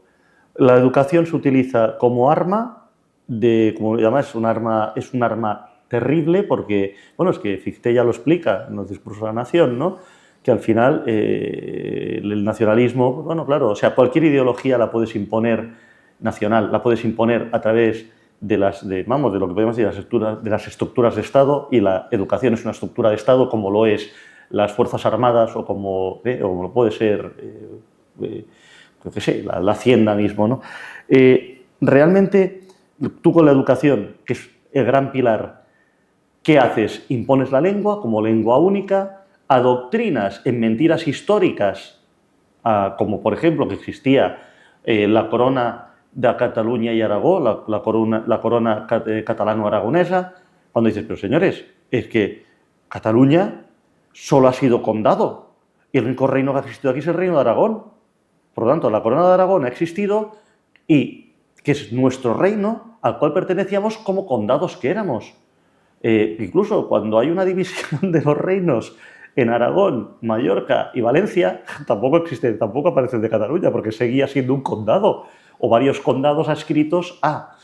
La educación se utiliza como arma, como además es un arma terrible porque, bueno, es que Fichte ya lo explica en los discursos de la nación, ¿no? Que al final el nacionalismo, bueno, claro, o sea, cualquier ideología la puedes imponer nacional, la puedes imponer a través de lo que podemos decir, de las estructuras de Estado, y la educación es una estructura de Estado como lo es las Fuerzas Armadas o como lo puede ser, la Hacienda mismo, ¿no? Realmente, tú con la educación, que es el gran pilar, ¿qué haces? Impones la lengua como lengua única, adoctrinas en mentiras históricas, como por ejemplo que existía la corona de Cataluña y Aragón, la corona catalano-aragonesa, cuando dices, pero señores, es que Cataluña solo ha sido condado y el único reino que ha existido aquí es el reino de Aragón. Por lo tanto, la corona de Aragón ha existido y que es nuestro reino al cual pertenecíamos como condados que éramos. Incluso cuando hay una división de los reinos en Aragón, Mallorca y Valencia, tampoco aparece el de Cataluña, porque seguía siendo un condado o varios condados adscritos a.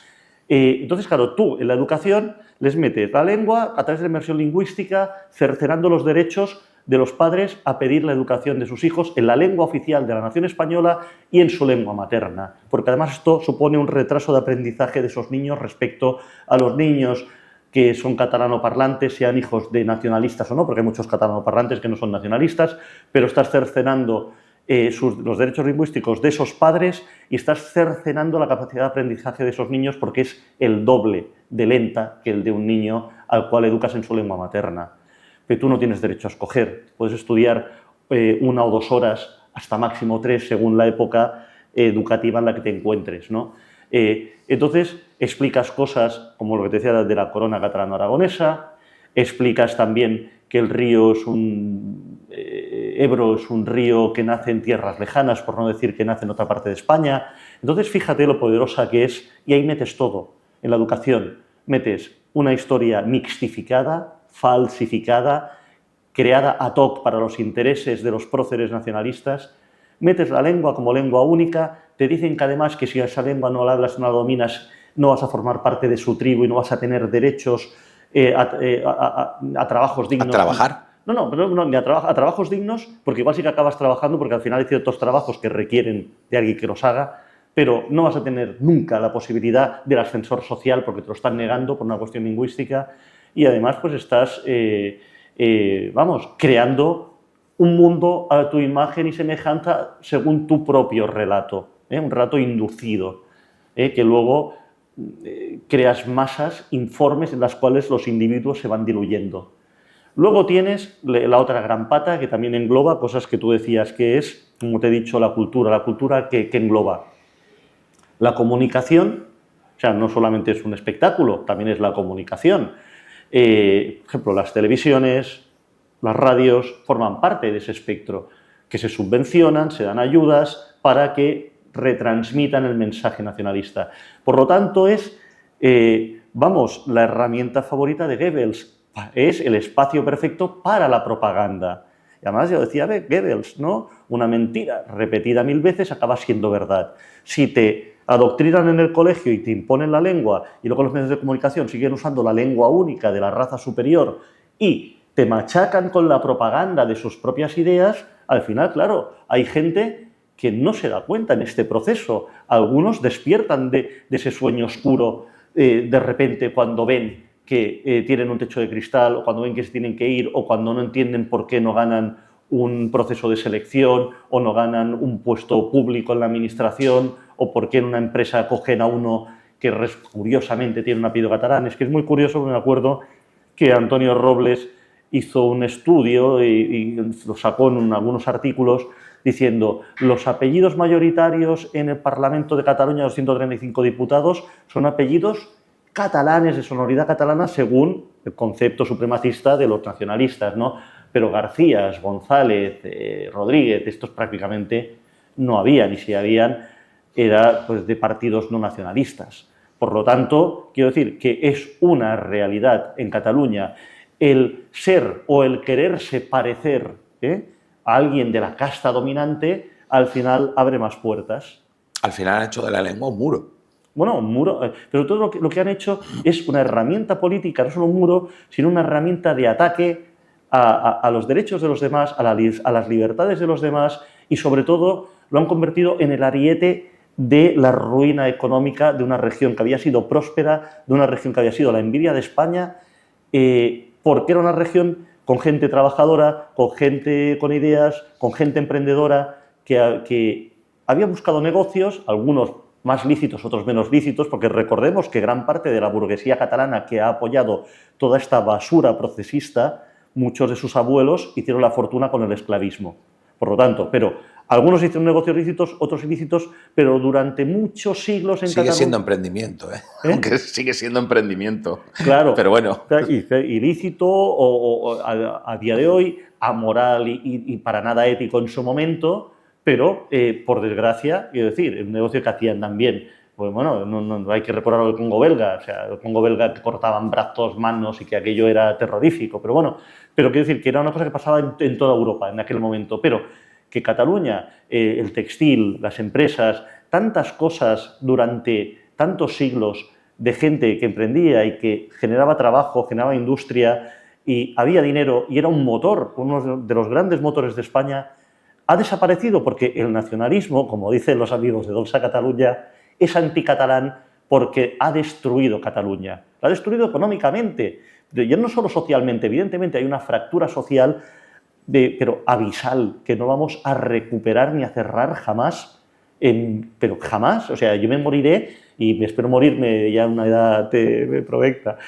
Entonces, claro, tú en la educación les metes la lengua a través de la inmersión lingüística, cercenando los derechos de los padres a pedir la educación de sus hijos en la lengua oficial de la nación española y en su lengua materna, porque además esto supone un retraso de aprendizaje de esos niños respecto a los niños que son catalanoparlantes, sean hijos de nacionalistas o no, porque hay muchos catalanoparlantes que no son nacionalistas, pero estás cercenando los derechos lingüísticos de esos padres y estás cercenando la capacidad de aprendizaje de esos niños porque es el doble de lenta que el de un niño al cual educas en su lengua materna. Pero tú no tienes derecho a escoger. Puedes estudiar 1 o 2 horas, hasta máximo 3, según la época educativa en la que te encuentres, ¿no? Entonces, explicas cosas como lo que te decía de la corona catalano-aragonesa, explicas también que el río es Ebro es un río que nace en tierras lejanas, por no decir que nace en otra parte de España. Entonces, fíjate lo poderosa que es, y ahí metes todo. En la educación metes una historia mixtificada, falsificada, creada ad hoc para los intereses de los próceres nacionalistas, metes la lengua como lengua única, te dicen que además que si esa lengua no la hablas, no la dominas, no vas a formar parte de su tribu y no vas a tener derechos a trabajos dignos. ¿A trabajar? No, ni a trabajos dignos, porque igual sí que acabas trabajando, porque al final hay ciertos trabajos que requieren de alguien que los haga, pero no vas a tener nunca la posibilidad del ascensor social porque te lo están negando por una cuestión lingüística y además pues estás, creando un mundo a tu imagen y semejanza según tu propio relato, un relato inducido, que luego creas masas informes en las cuales los individuos se van diluyendo. Luego tienes la otra gran pata que también engloba cosas que tú decías que es, como te he dicho, la cultura que engloba la comunicación, o sea, no solamente es un espectáculo, también es la comunicación. Por ejemplo, las televisiones, las radios forman parte de ese espectro, que se subvencionan, se dan ayudas para que retransmitan el mensaje nacionalista. Por lo tanto, es, la herramienta favorita de Goebbels, es el espacio perfecto para la propaganda. Y además, ya decía Goebbels, ¿no? Una mentira repetida 1000 veces acaba siendo verdad. Si te adoctrinan en el colegio y te imponen la lengua y luego los medios de comunicación siguen usando la lengua única de la raza superior y te machacan con la propaganda de sus propias ideas, al final, claro, hay gente que no se da cuenta en este proceso. Algunos despiertan de ese sueño oscuro de repente cuando ven que tienen un techo de cristal o cuando ven que se tienen que ir o cuando no entienden por qué no ganan un proceso de selección o no ganan un puesto público en la administración o por qué en una empresa acogen a uno que curiosamente tiene un apellido catalán. Es que es muy curioso, me acuerdo que Antonio Robles hizo un estudio y lo sacó en algunos artículos diciendo los apellidos mayoritarios en el Parlamento de Cataluña, los 135 diputados, son apellidos catalanes, de sonoridad catalana, según el concepto supremacista de los nacionalistas, ¿no? Pero García, González, Rodríguez, estos prácticamente no habían, y si habían, era pues, de partidos no nacionalistas. Por lo tanto, quiero decir que es una realidad en Cataluña el ser o el quererse parecer a alguien de la casta dominante, al final abre más puertas. Al final han hecho de la lengua un muro. Bueno, un muro, pero todo lo que han hecho es una herramienta política, no solo un muro, sino una herramienta de ataque a los derechos de los demás, a las libertades de los demás y sobre todo lo han convertido en el ariete de la ruina económica de una región que había sido próspera, de una región que había sido la envidia de España, porque era una región con gente trabajadora, con gente con ideas, con gente emprendedora que había buscado negocios, algunos más lícitos, otros menos lícitos, porque recordemos que gran parte de la burguesía catalana que ha apoyado toda esta basura procesista, muchos de sus abuelos hicieron la fortuna con el esclavismo. Por lo tanto, pero algunos hicieron negocios lícitos, otros ilícitos, pero durante muchos siglos en Cataluña... Sigue siendo emprendimiento, ¿eh? Aunque sigue siendo emprendimiento. Claro. Pero bueno. Ilícito o a día de hoy, amoral y para nada ético en su momento, pero por desgracia, quiero decir, el negocio que hacían también. Pues bueno, no hay que recordar el Congo belga, o sea, el Congo belga que cortaban brazos, manos y que aquello era terrorífico, pero bueno, pero quiero decir que era una cosa que pasaba en toda Europa en aquel momento, pero que Cataluña, el textil, las empresas, tantas cosas durante tantos siglos de gente que emprendía y que generaba trabajo, generaba industria y había dinero y era un motor, uno de los grandes motores de España, ha desaparecido porque el nacionalismo, como dicen los amigos de Dolça Catalunya, es anticatalán porque ha destruido Cataluña. La ha destruido económicamente, ya no solo socialmente, evidentemente hay una fractura social, pero abisal, que no vamos a recuperar ni a cerrar jamás, pero jamás. O sea, yo me moriré y me espero morirme ya a una edad provecta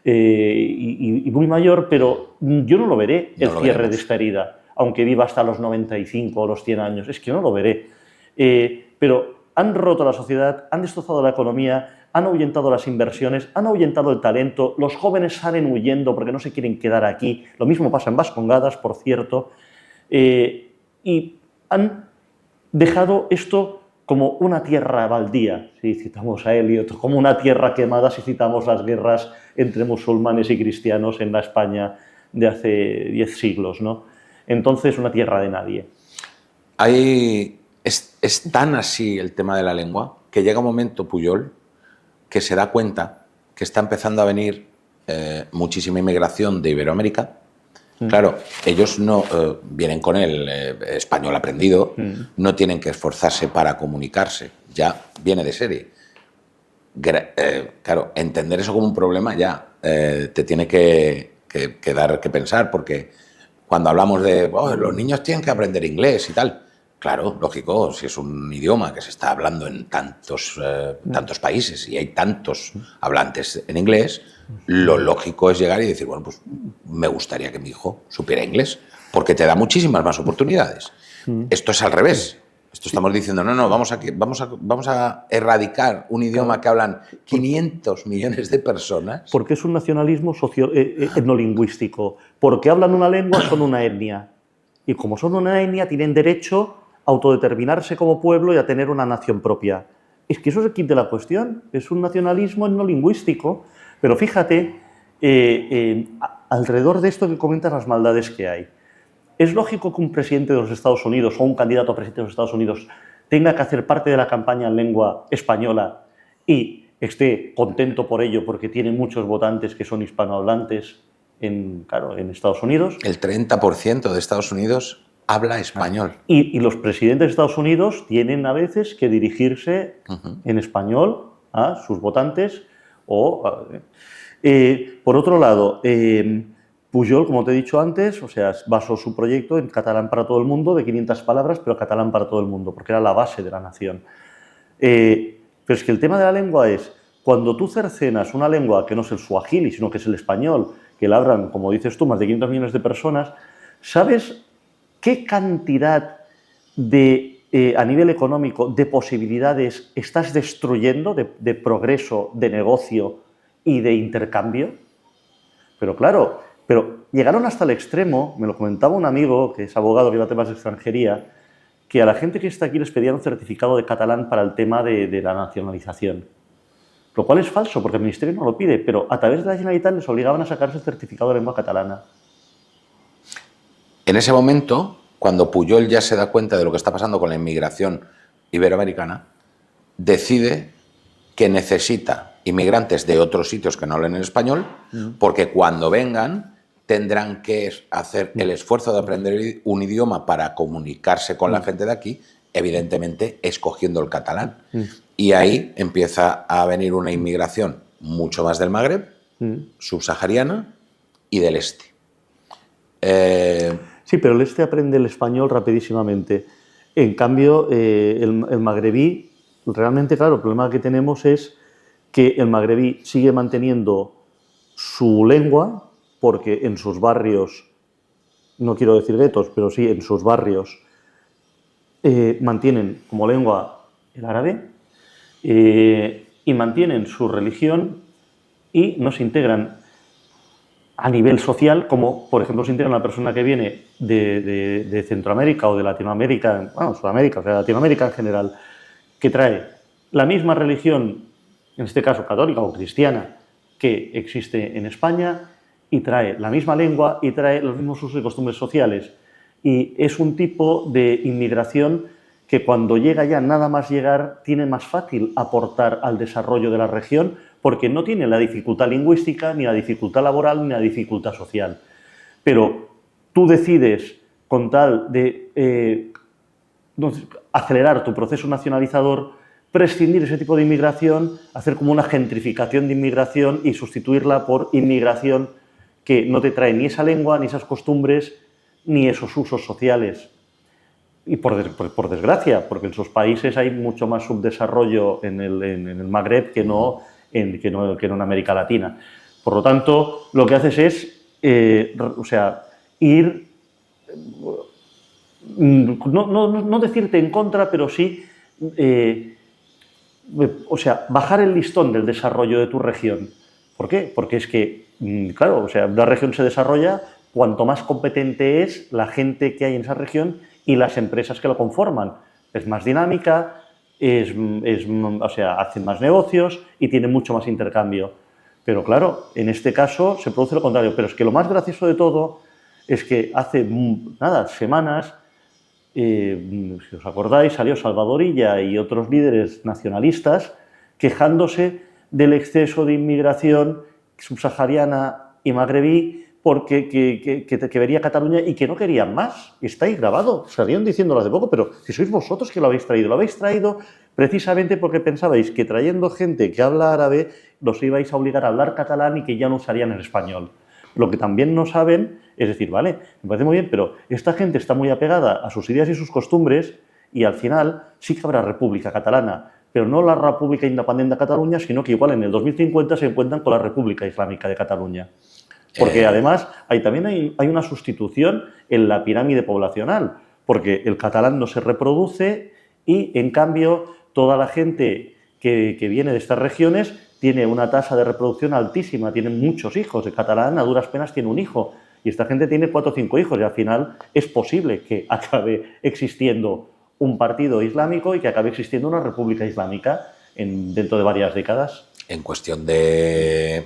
y muy mayor, pero yo no lo veré el cierre de esta herida, aunque viva hasta los 95 o los 100 años. Es que no lo veré. Pero han roto la sociedad, han destrozado la economía, han ahuyentado las inversiones, han ahuyentado el talento, los jóvenes salen huyendo porque no se quieren quedar aquí, lo mismo pasa en Vascongadas, por cierto, y han dejado esto como una tierra baldía, si citamos a Eliot, como una tierra quemada si citamos las guerras entre musulmanes y cristianos en la España de hace 10 siglos, ¿no? Entonces, una tierra de nadie. Es tan así el tema de la lengua que llega un momento, Pujol, que se da cuenta que está empezando a venir muchísima inmigración de Iberoamérica. Claro, ellos no vienen con el español aprendido, no tienen que esforzarse para comunicarse, ya viene de serie. Claro, entender eso como un problema ya te tiene que dar que pensar, porque cuando hablamos de los niños tienen que aprender inglés y tal, claro, lógico, si es un idioma que se está hablando en tantos países y hay tantos hablantes en inglés, lo lógico es llegar y decir, bueno, pues me gustaría que mi hijo supiera inglés, porque te da muchísimas más oportunidades. Esto es al revés. Esto estamos diciendo, no, vamos a erradicar un idioma que hablan 500 millones de personas. Porque es un nacionalismo etnolingüístico. Porque hablan una lengua, son una etnia. Y como son una etnia, tienen derecho a autodeterminarse como pueblo y a tener una nación propia. Es que eso es el kit de la cuestión. Es un nacionalismo etnolingüístico. Pero fíjate, alrededor de esto que comentas las maldades que hay. ¿Es lógico que un presidente de los Estados Unidos o un candidato a presidente de los Estados Unidos tenga que hacer parte de la campaña en lengua española y esté contento por ello porque tiene muchos votantes que son hispanohablantes en Estados Unidos? El 30% de Estados Unidos habla español. Y los presidentes de Estados Unidos tienen a veces que dirigirse en español a sus votantes. Por otro lado, Pujol, como te he dicho antes, o sea, basó su proyecto en catalán para todo el mundo, de 500 palabras, pero catalán para todo el mundo, porque era la base de la nación. Pero es que el tema de la lengua es, cuando tú cercenas una lengua que no es el suajili, sino que es el español, que la hablan, como dices tú, más de 500 millones de personas, ¿sabes qué cantidad a nivel económico de posibilidades estás destruyendo de progreso, de negocio y de intercambio? Pero claro, llegaron hasta el extremo, me lo comentaba un amigo que es abogado que lleva temas de extranjería, que a la gente que está aquí les pedían un certificado de catalán para el tema de la nacionalización. Lo cual es falso, porque el Ministerio no lo pide, pero a través de la Generalitat les obligaban a sacarse el certificado de lengua catalana. En ese momento, cuando Pujol ya se da cuenta de lo que está pasando con la inmigración iberoamericana, decide que necesita inmigrantes de otros sitios que no hablen en español, porque cuando vengan tendrán que hacer el esfuerzo de aprender un idioma para comunicarse con la gente de aquí, evidentemente escogiendo el catalán. Y ahí empieza a venir una inmigración mucho más del Magreb, subsahariana y del este. Sí, pero el este aprende el español rapidísimamente. En cambio, el magrebí, realmente, claro, el problema que tenemos es que el magrebí sigue manteniendo su lengua porque en sus barrios no quiero decir guetos, pero sí en sus barrios, mantienen como lengua el árabe y mantienen su religión y no se integran a nivel social, como por ejemplo se integra una persona que viene de Centroamérica o de Latinoamérica, bueno, Sudamérica, o sea, Latinoamérica en general, que trae la misma religión, en este caso católica o cristiana, que existe en España, y trae la misma lengua y trae los mismos usos y costumbres sociales. Y es un tipo de inmigración que cuando llega ya, nada más llegar, tiene más fácil aportar al desarrollo de la región porque no tiene la dificultad lingüística, ni la dificultad laboral, ni la dificultad social. Pero tú decides, con tal de acelerar tu proceso nacionalizador, prescindir ese tipo de inmigración, hacer como una gentrificación de inmigración y sustituirla por inmigración que no te trae ni esa lengua, ni esas costumbres, ni esos usos sociales. Y por desgracia, porque en esos países hay mucho más subdesarrollo en el Magreb que no en América Latina. Por lo tanto, lo que haces es ir, no decirte en contra, pero sí, bajar el listón del desarrollo de tu región. ¿Por qué? Porque es que, claro, una región se desarrolla cuanto más competente es la gente que hay en esa región y las empresas que lo conforman. Es más dinámica, hacen más negocios y tienen mucho más intercambio. Pero claro, en este caso se produce lo contrario. Pero es que lo más gracioso de todo es que hace semanas, si os acordáis, salió Salvador Illa y otros líderes nacionalistas quejándose del exceso de inmigración subsahariana y magrebí porque que vería Cataluña y que no querían más. Está ahí grabado. Salieron diciéndolo hace poco, pero si sois vosotros que lo habéis traído precisamente porque pensabais que trayendo gente que habla árabe los ibais a obligar a hablar catalán y que ya no usarían el español. Lo que también no saben es decir, vale, me parece muy bien, pero esta gente está muy apegada a sus ideas y sus costumbres y al final sí que habrá República Catalana, pero no la República Independiente de Cataluña, sino que igual en el 2050 se encuentran con la República Islámica de Cataluña. Porque además también hay una sustitución en la pirámide poblacional, porque el catalán no se reproduce y, en cambio, toda la gente que viene de estas regiones tiene una tasa de reproducción altísima, tienen muchos hijos. El catalán a duras penas tiene un hijo y esta gente tiene 4 o 5 hijos y al final es posible que acabe existiendo un partido islámico y que acabe existiendo una república islámica dentro de varias décadas. En cuestión de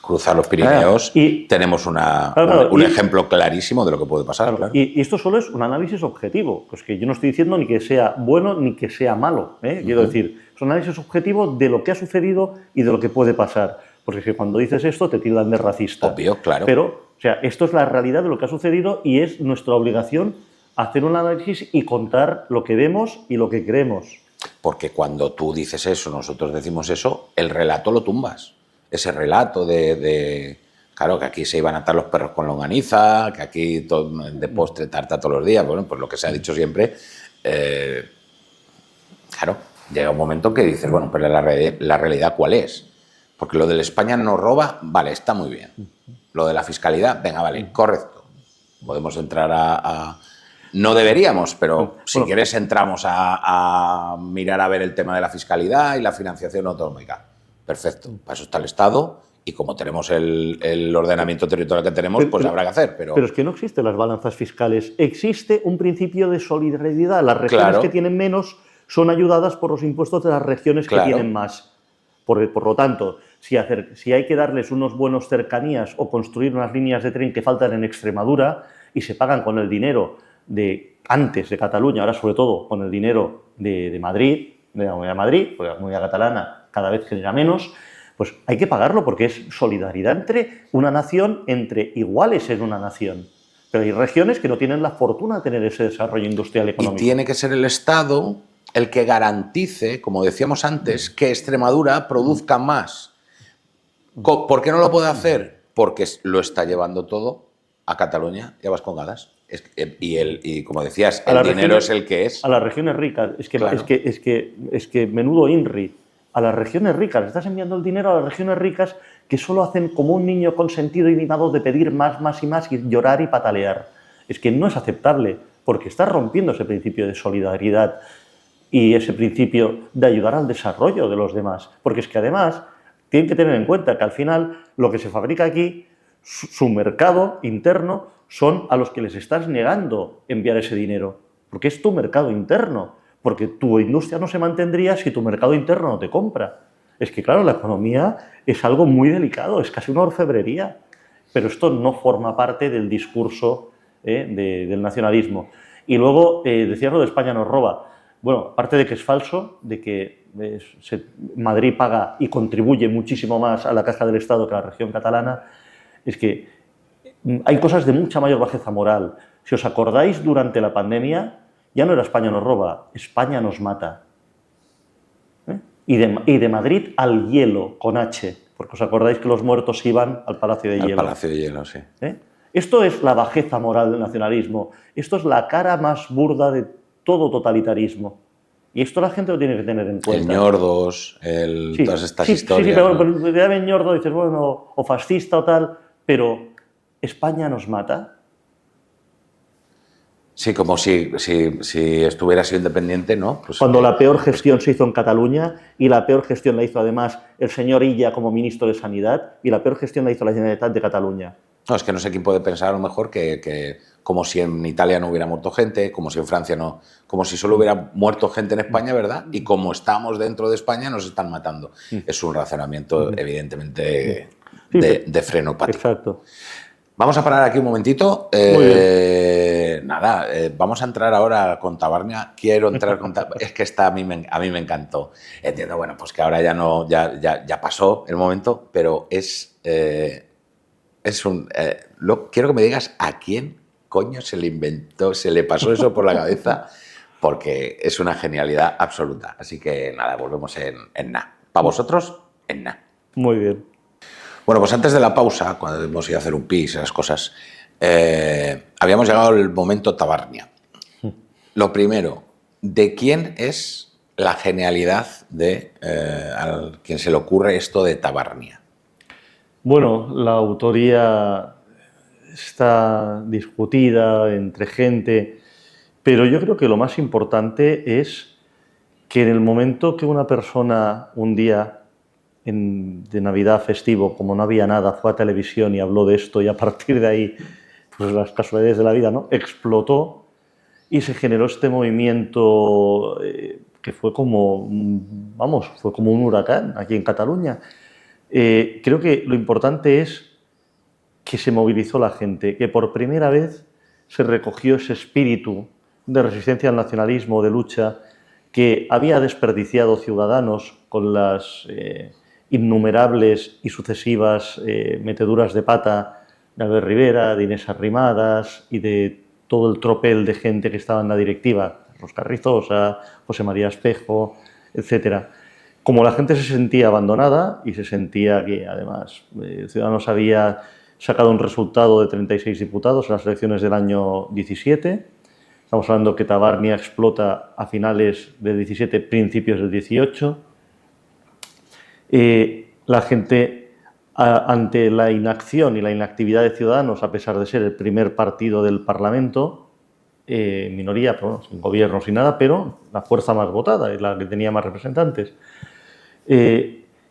cruzar los Pirineos, tenemos un ejemplo clarísimo de lo que puede pasar. Claro. Y esto solo es un análisis objetivo, pues que yo no estoy diciendo ni que sea bueno ni que sea malo. Quiero decir, es un análisis objetivo de lo que ha sucedido y de lo que puede pasar. Porque es que cuando dices esto te tildan de racista. Obvio, claro. Pero, esto es la realidad de lo que ha sucedido y es nuestra obligación hacer un análisis y contar lo que vemos y lo que creemos. Porque cuando tú dices eso, nosotros decimos eso, el relato lo tumbas. Ese relato claro, que aquí se iban a atar los perros con longaniza, que aquí de postre tarta todos los días, bueno, pues lo que se ha dicho siempre, claro, llega un momento que dices, bueno, pero la realidad ¿cuál es? Porque lo del España no roba, vale, está muy bien. Lo de la fiscalidad, venga, vale, correcto. Podemos entrar no deberíamos, pero si quieres entramos a mirar a ver el tema de la fiscalidad y la financiación autonómica. Perfecto, para eso está el Estado y como tenemos el ordenamiento territorial que tenemos, pues habrá que hacer. Pero es que no existen las balanzas fiscales, existe un principio de solidaridad. Las regiones que tienen menos son ayudadas por los impuestos de las regiones que tienen más. Por lo tanto, si hay que darles unos buenos cercanías o construir unas líneas de tren que faltan en Extremadura y se pagan con el dinero de antes de Cataluña, ahora sobre todo con el dinero de Madrid, de la Comunidad de Madrid, porque la Comunidad Catalana cada vez genera menos, pues hay que pagarlo porque es solidaridad entre una nación, entre iguales en una nación. Pero hay regiones que no tienen la fortuna de tener ese desarrollo industrial económico. Y tiene que ser el Estado el que garantice, como decíamos antes, que Extremadura produzca más. ¿Por qué no lo puede hacer? Porque lo está llevando todo a Cataluña y a Vascongadas. Y como decías, el dinero es el que es. A las regiones ricas. Es que menudo INRI. A las regiones ricas. Le estás enviando el dinero a las regiones ricas que solo hacen como un niño consentido y mimado de pedir más y más y llorar y patalear. Es que no es aceptable, porque está rompiendo ese principio de solidaridad y ese principio de ayudar al desarrollo de los demás. Porque es que además tienen que tener en cuenta que al final lo que se fabrica aquí, su mercado interno, son a los que les estás negando enviar ese dinero. Porque es tu mercado interno. Porque tu industria no se mantendría si tu mercado interno no te compra. Es que, claro, la economía es algo muy delicado, es casi una orfebrería. Pero esto no forma parte del discurso del nacionalismo. Y luego decías lo de España nos roba. Bueno, aparte de que es falso, de que Madrid paga y contribuye muchísimo más a la caja del Estado que a la región catalana, es que hay cosas de mucha mayor bajeza moral. Si os acordáis, durante la pandemia ya no era España nos roba, España nos mata. Y de Madrid al hielo, con H, porque os acordáis que los muertos iban al Palacio de Hielo. Al Palacio de Hielo, sí. Esto es la bajeza moral del nacionalismo. Esto es la cara más burda de todo totalitarismo. Y esto la gente lo tiene que tener en cuenta. El ñordos, todas estas historias. Sí, pero ¿no? Pero ñordo dices, bueno, o fascista o tal, pero ¿España nos mata? Sí, como si estuviera sido independiente, ¿no? Pues cuando la peor gestión se hizo en Cataluña y la peor gestión la hizo además el señor Illa como ministro de Sanidad y la peor gestión la hizo la Generalitat de Cataluña. No, es que no sé quién puede pensar a lo mejor que como si en Italia no hubiera muerto gente, como si en Francia no, como si solo hubiera muerto gente en España, ¿verdad? Y como estamos dentro de España nos están matando. Es un razonamiento evidentemente de frenopático. Exacto. Vamos a parar aquí un momentito. Nada, vamos a entrar ahora con Tabarnia. Quiero entrar con Tabarnia. Es que esta a mí me encantó. Entiendo, bueno, pues que ahora ya no, ya pasó el momento, pero quiero que me digas a quién coño se le inventó, se le pasó eso por la cabeza, porque es una genialidad absoluta. Así que nada, volvemos en nada. Para vosotros, en nada. Muy bien. Bueno, pues antes de la pausa, cuando hemos ido a hacer un pis y esas cosas, habíamos llegado al momento Tabarnia. Lo primero, ¿de quién es la genialidad de a quien se le ocurre esto de Tabarnia? Bueno, la autoría está discutida entre gente, pero yo creo que lo más importante es que en el momento que una persona un día de Navidad festivo, como no había nada, fue a televisión y habló de esto y a partir de ahí, pues las casualidades de la vida, ¿no? Explotó y se generó este movimiento que fue como, fue como un huracán aquí en Cataluña. Creo que lo importante es que se movilizó la gente, que por primera vez se recogió ese espíritu de resistencia al nacionalismo, de lucha, que había desperdiciado Ciudadanos con las innumerables y sucesivas meteduras de pata de Albert Rivera, de Inés Arrimadas y de todo el tropel de gente que estaba en la directiva, Carlos Carrizosa, José María Espejo, etcétera. Como la gente se sentía abandonada y se sentía que además Ciudadanos había sacado un resultado de 36 diputados en las elecciones del año 17, estamos hablando que Tabarnia explota a finales del 17, principios del 18, la gente, ante la inacción y la inactividad de Ciudadanos, a pesar de ser el primer partido del Parlamento, minoría, bueno, sin gobierno, sin nada, pero la fuerza más votada y la que tenía más representantes,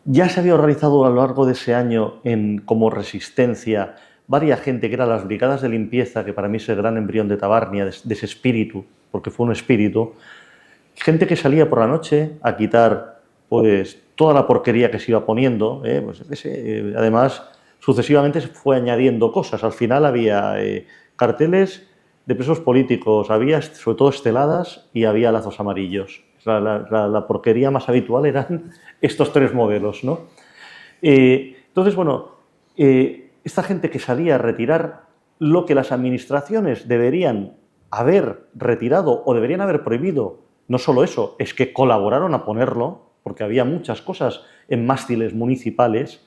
ya se había organizado a lo largo de ese año como resistencia varias gente que eran las brigadas de limpieza, que para mí es el gran embrión de Tabarnia, de ese espíritu, porque fue un espíritu, gente que salía por la noche a quitar pues toda la porquería que se iba poniendo, además sucesivamente se fue añadiendo cosas, al final había carteles de presos políticos, había sobre todo esteladas y había lazos amarillos. La porquería más habitual eran estos tres modelos, ¿no? Entonces, bueno, esta gente que salía a retirar lo que las administraciones deberían haber retirado o deberían haber prohibido, no solo eso, es que colaboraron a ponerlo, porque había muchas cosas en mástiles municipales,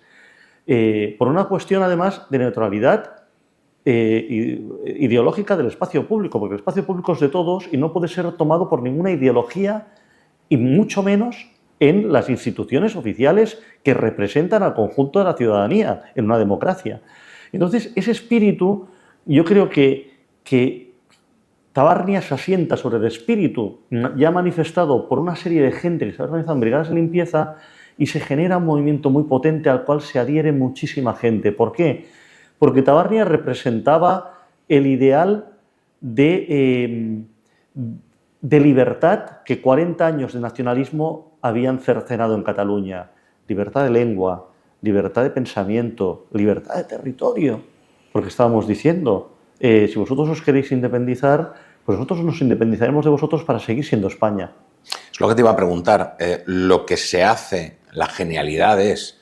por una cuestión además de neutralidad ideológica del espacio público, porque el espacio público es de todos y no puede ser tomado por ninguna ideología y mucho menos en las instituciones oficiales que representan al conjunto de la ciudadanía en una democracia. Entonces, ese espíritu yo creo que que Tabarnia se asienta sobre el espíritu ya manifestado por una serie de gente que se ha organizado en brigadas de limpieza y se genera un movimiento muy potente al cual se adhiere muchísima gente. ¿Por qué? Porque Tabarnia representaba el ideal de libertad que 40 años de nacionalismo habían cercenado en Cataluña. Libertad de lengua, libertad de pensamiento, libertad de territorio. Porque estábamos diciendo, si vosotros os queréis independizar, pues nosotros nos independizaremos de vosotros para seguir siendo España. Es lo que te iba a preguntar. Lo que se hace, la genialidad es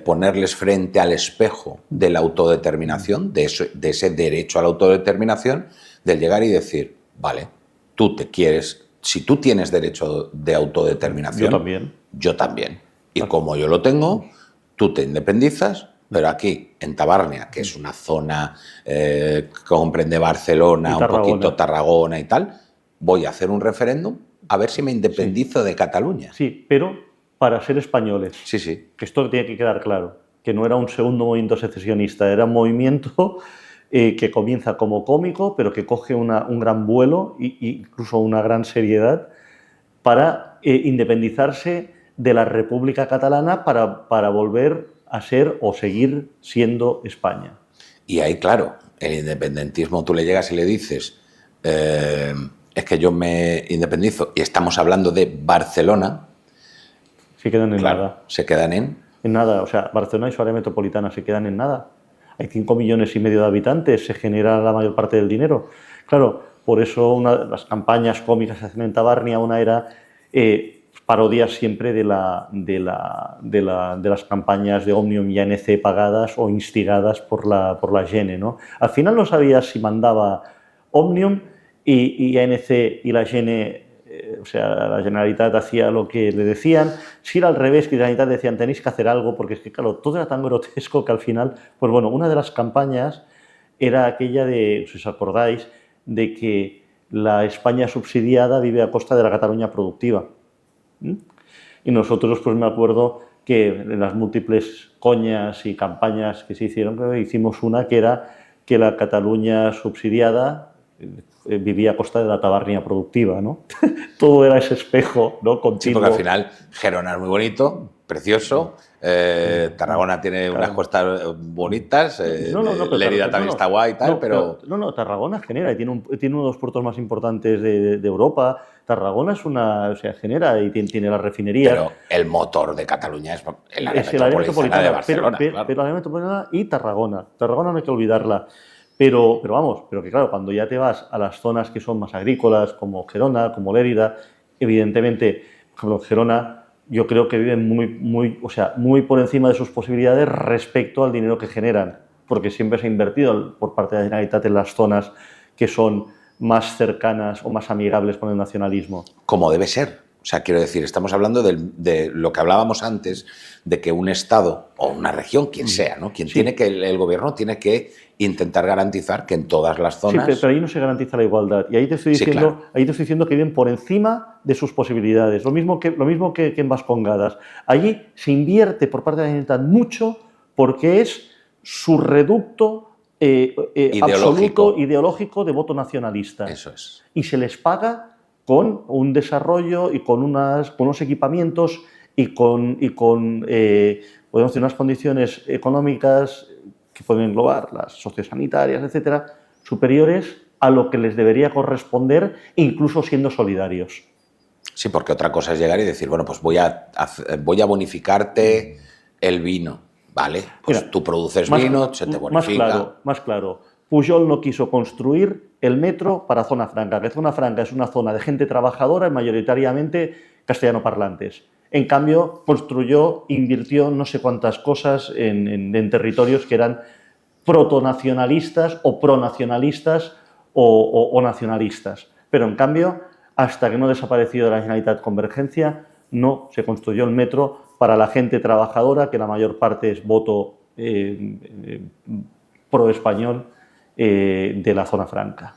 ponerles frente al espejo de la autodeterminación, de ese derecho a la autodeterminación, del llegar y decir, vale, tú te quieres, si tú tienes derecho de autodeterminación, yo también. Y como yo lo tengo, tú te independizas, pero aquí, en Tabarnia, que es una zona que comprende Barcelona, un poquito Tarragona y tal, voy a hacer un referéndum a ver si me independizo de Cataluña. Sí, pero para ser españoles. Sí, sí. Que esto tiene que quedar claro, que no era un segundo movimiento secesionista, era un movimiento que comienza como cómico, pero que coge un gran vuelo e incluso una gran seriedad para independizarse de la República Catalana para volver a ser o seguir siendo España. Y ahí, claro, el independentismo, tú le llegas y le dices, es que yo me independizo, y estamos hablando de Barcelona. Se quedan en nada. Se quedan en nada. O sea, Barcelona y su área metropolitana se quedan en nada. Hay 5,5 millones de habitantes, se genera la mayor parte del dinero. Claro, por eso una de las campañas cómicas que hacen en Tabarnia, una era parodias siempre de las campañas de Òmnium y ANC pagadas o instigadas por la Gene, ¿no? Al final no sabías si mandaba Òmnium y ANC y la Gene, o sea, la Generalitat hacía lo que le decían. Si era al revés, que la Generalitat decían tenéis que hacer algo, porque es que, claro, todo era tan grotesco que al final, pues bueno, una de las campañas era aquella de, si os acordáis, de que la España subsidiada vive a costa de la Cataluña productiva. Y nosotros, pues me acuerdo que en las múltiples coñas y campañas que se hicieron, hicimos una que era que la Cataluña subsidiada vivía a costa de la Tabarnia productiva, ¿no? Todo era ese espejo, ¿no? Continuo. Sí, porque al final Gerona es muy bonito, precioso, Tarragona tiene unas costas bonitas, Lérida también está guay y tal, pero... No, Tarragona genera, y tiene uno de los puertos más importantes de Europa. Tarragona es o sea, genera y tiene las refinerías. Pero el motor de Cataluña es el área metropolitana de Barcelona. Pero el área metropolitana y Tarragona. Tarragona no hay que olvidarla. Pero que claro, cuando ya te vas a las zonas que son más agrícolas, como Gerona, como Lérida, evidentemente, por ejemplo, Gerona, yo creo que viven muy por encima de sus posibilidades respecto al dinero que generan, porque siempre se ha invertido por parte de la Generalitat en las zonas que son más cercanas o más amigables con el nacionalismo. Como debe ser. O sea, quiero decir, estamos hablando de lo que hablábamos antes, de que un Estado o una región, quien sea, ¿no? El gobierno tiene que intentar garantizar que en todas las zonas... Sí, pero ahí no se garantiza la igualdad. Y ahí te estoy diciendo, claro. Ahí te estoy diciendo que viven por encima de sus posibilidades. Lo mismo que en Vascongadas. Allí se invierte por parte de la Generalitat mucho porque es su reducto absoluto ideológico de voto nacionalista. Eso es. Y se les paga con un desarrollo y con unos equipamientos y con podemos decir, unas condiciones económicas que pueden englobar las sociosanitarias, etcétera, superiores a lo que les debería corresponder, incluso siendo solidarios. Sí, porque otra cosa es llegar y decir, bueno, pues voy a bonificarte el vino, ¿vale? Pues mira, tú produces vino, se te bonifica. Más claro. Pujol no quiso construir el metro para Zona Franca, que Zona Franca es una zona de gente trabajadora y mayoritariamente castellano parlantes. En cambio, invirtió no sé cuántas cosas en territorios que eran protonacionalistas o pronacionalistas o nacionalistas. Pero en cambio, hasta que no desapareció de la Generalitat Convergencia, no se construyó el metro para la gente trabajadora, que la mayor parte es voto pro-español de la Zona Franca.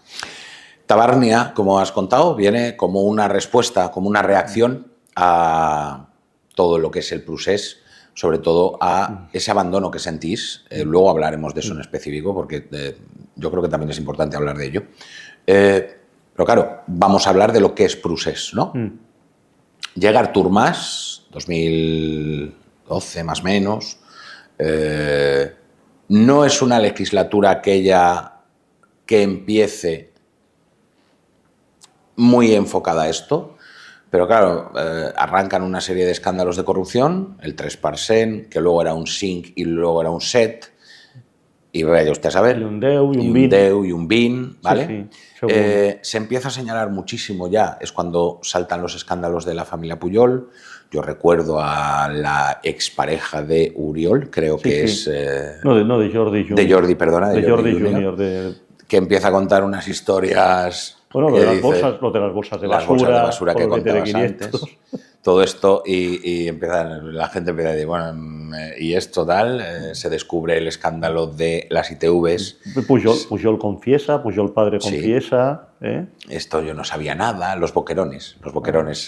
Tabarnia, como has contado, viene como una respuesta, como una reacción a todo lo que es el procés sobre todo a ese abandono que sentís. Luego hablaremos de eso en específico, porque yo creo que también es importante hablar de ello. Pero claro, vamos a hablar de lo que es Prusés, ¿no? Llega Artur Mas, 2012 más o menos. No es una legislatura aquella que empiece muy enfocada a esto, pero claro, arrancan una serie de escándalos de corrupción, el 3%, que luego era un 5 y luego era un 7, y vaya usted a saber, Y un DEU y un un BIN. DEU y un BIN, ¿vale? Sí, sí, se empieza a señalar muchísimo ya, es cuando saltan los escándalos de la familia Pujol. Yo recuerdo a la expareja de Uriol, creo que sí. es... No, de Jordi Junior. De Jordi, perdona. De Jordi Junior. Que empieza a contar unas historias... Bueno, lo que de las dice, bolsas, lo de las bolsas de las basura, bolsas de basura que con los billetes de contabas 500. antes. Todo esto y la gente empieza a decir, bueno, y esto tal, se descubre el escándalo de las ITVs. Pujol confiesa, Pujol padre confiesa. ¿Eh? Esto yo no sabía nada, los boquerones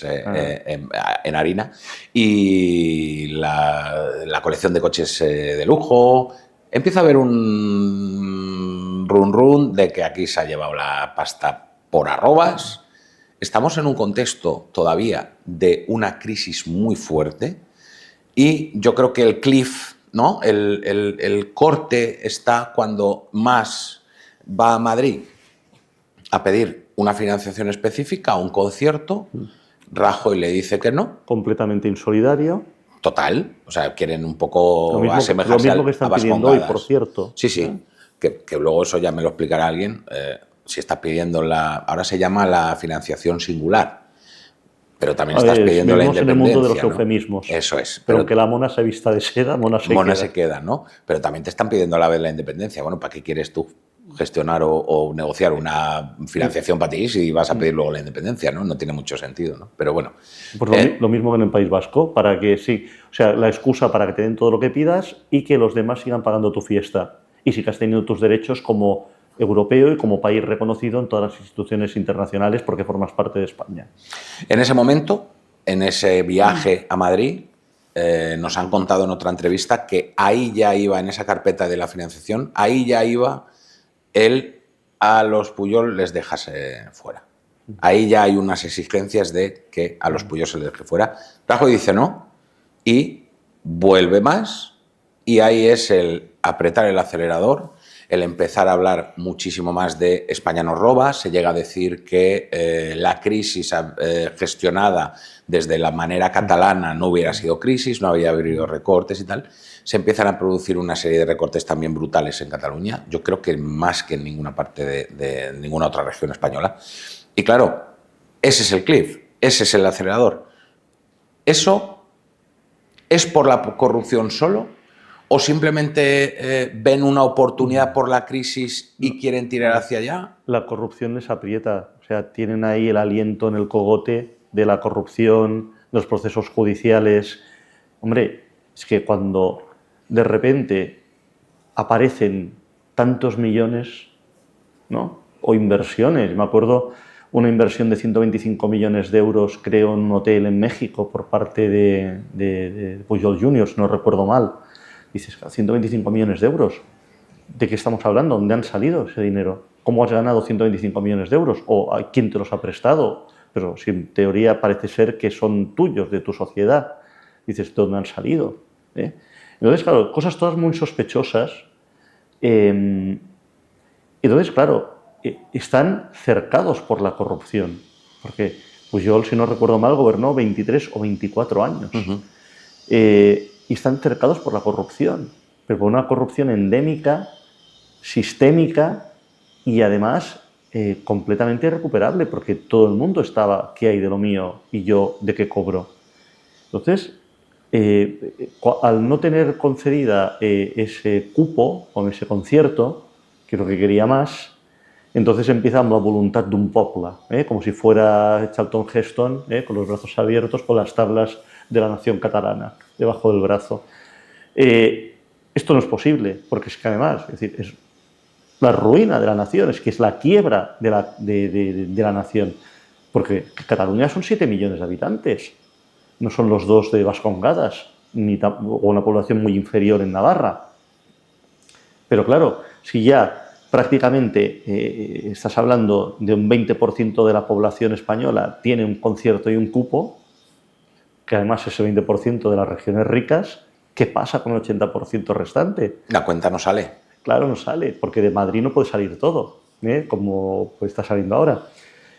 en harina, y la colección de coches de lujo. Empieza a haber un run de que aquí se ha llevado la pasta por arrobas. Estamos en un contexto todavía de una crisis muy fuerte y yo creo que el cliff, ¿no? el corte está cuando Mas va a Madrid a pedir una financiación específica a un concierto. Rajoy le dice que no. Completamente insolidario. Total. O sea, quieren un poco asemejarse lo mismo que están pidiendo hoy, por cierto. Sí, sí. Que luego eso ya me lo explicará alguien. Si estás pidiendo ahora se llama la financiación singular, pero también estás pidiendo la independencia. En el mundo de los ¿no? eufemismos. Eso es. Pero aunque la mona se vista de seda, mona se queda, ¿no? Pero también te están pidiendo a la vez la independencia. Bueno, ¿para qué quieres tú gestionar o negociar una financiación para ti si vas a pedir luego la independencia? No tiene mucho sentido, ¿no? Pero bueno. Pues lo mismo que en el País Vasco, para que sí, o sea, la excusa para que te den todo lo que pidas y que los demás sigan pagando tu fiesta y sigas teniendo tus derechos como europeo y como país reconocido en todas las instituciones internacionales porque formas parte de España. En ese momento, en ese viaje a Madrid, nos han contado en otra entrevista que ahí ya iba, en esa carpeta de la financiación, ahí ya iba él a los Pujol les dejase fuera. Ahí ya hay unas exigencias de que a los Pujol se les deje fuera. Rajoy dice no y vuelve Mas, y ahí es el apretar el acelerador, el empezar a hablar muchísimo más de España nos roba. Se llega a decir que la crisis gestionada desde la manera catalana no hubiera sido crisis, no había habido recortes y tal. Se empiezan a producir una serie de recortes también brutales en Cataluña, yo creo que más que en ninguna parte de ninguna otra región española. Y claro, ese es el cliff, ese es el acelerador. ¿Eso es por la corrupción solo? ¿O simplemente ven una oportunidad por la crisis y quieren tirar hacia allá? La corrupción les aprieta, o sea, tienen ahí el aliento en el cogote de la corrupción, de los procesos judiciales. Hombre, es que cuando de repente aparecen tantos millones, ¿no? O inversiones, me acuerdo una inversión de 125 millones de euros, creo, en un hotel en México por parte de Pujol Juniors, no recuerdo mal. Dices, 125 millones de euros, ¿de qué estamos hablando? ¿Dónde han salido ese dinero? ¿Cómo has ganado 125 millones de euros? ¿O a quién te los ha prestado? Pero si en teoría parece ser que son tuyos, de tu sociedad. Dices, ¿de dónde han salido? Entonces, claro, cosas todas muy sospechosas. Entonces, claro, están cercados por la corrupción. Porque Pujol, si no recuerdo mal, gobernó 23 o 24 años. Y están cercados por la corrupción, pero por una corrupción endémica, sistémica y además completamente irrecuperable, porque todo el mundo estaba, ¿qué hay de lo mío? Y yo, ¿de qué cobro? Entonces, al no tener concedida ese cupo o ese concierto, que es lo que quería Mas, entonces empieza amb la voluntad de un poble, como si fuera Charlton Heston, con los brazos abiertos, con las tablas de la nación catalana debajo del brazo. Esto no es posible, porque es que además, es decir, es la ruina de la nación, es que es la quiebra de la nación, porque Cataluña son 7 millones de habitantes, no son los 2 de Vascongadas, o una población muy inferior en Navarra. Pero claro, si ya prácticamente estás hablando de un 20% de la población española tiene un concierto y un cupo, que además es el 20% de las regiones ricas, ¿qué pasa con el 80% restante? La cuenta no sale. Claro, no sale, porque de Madrid no puede salir todo, como pues está saliendo ahora.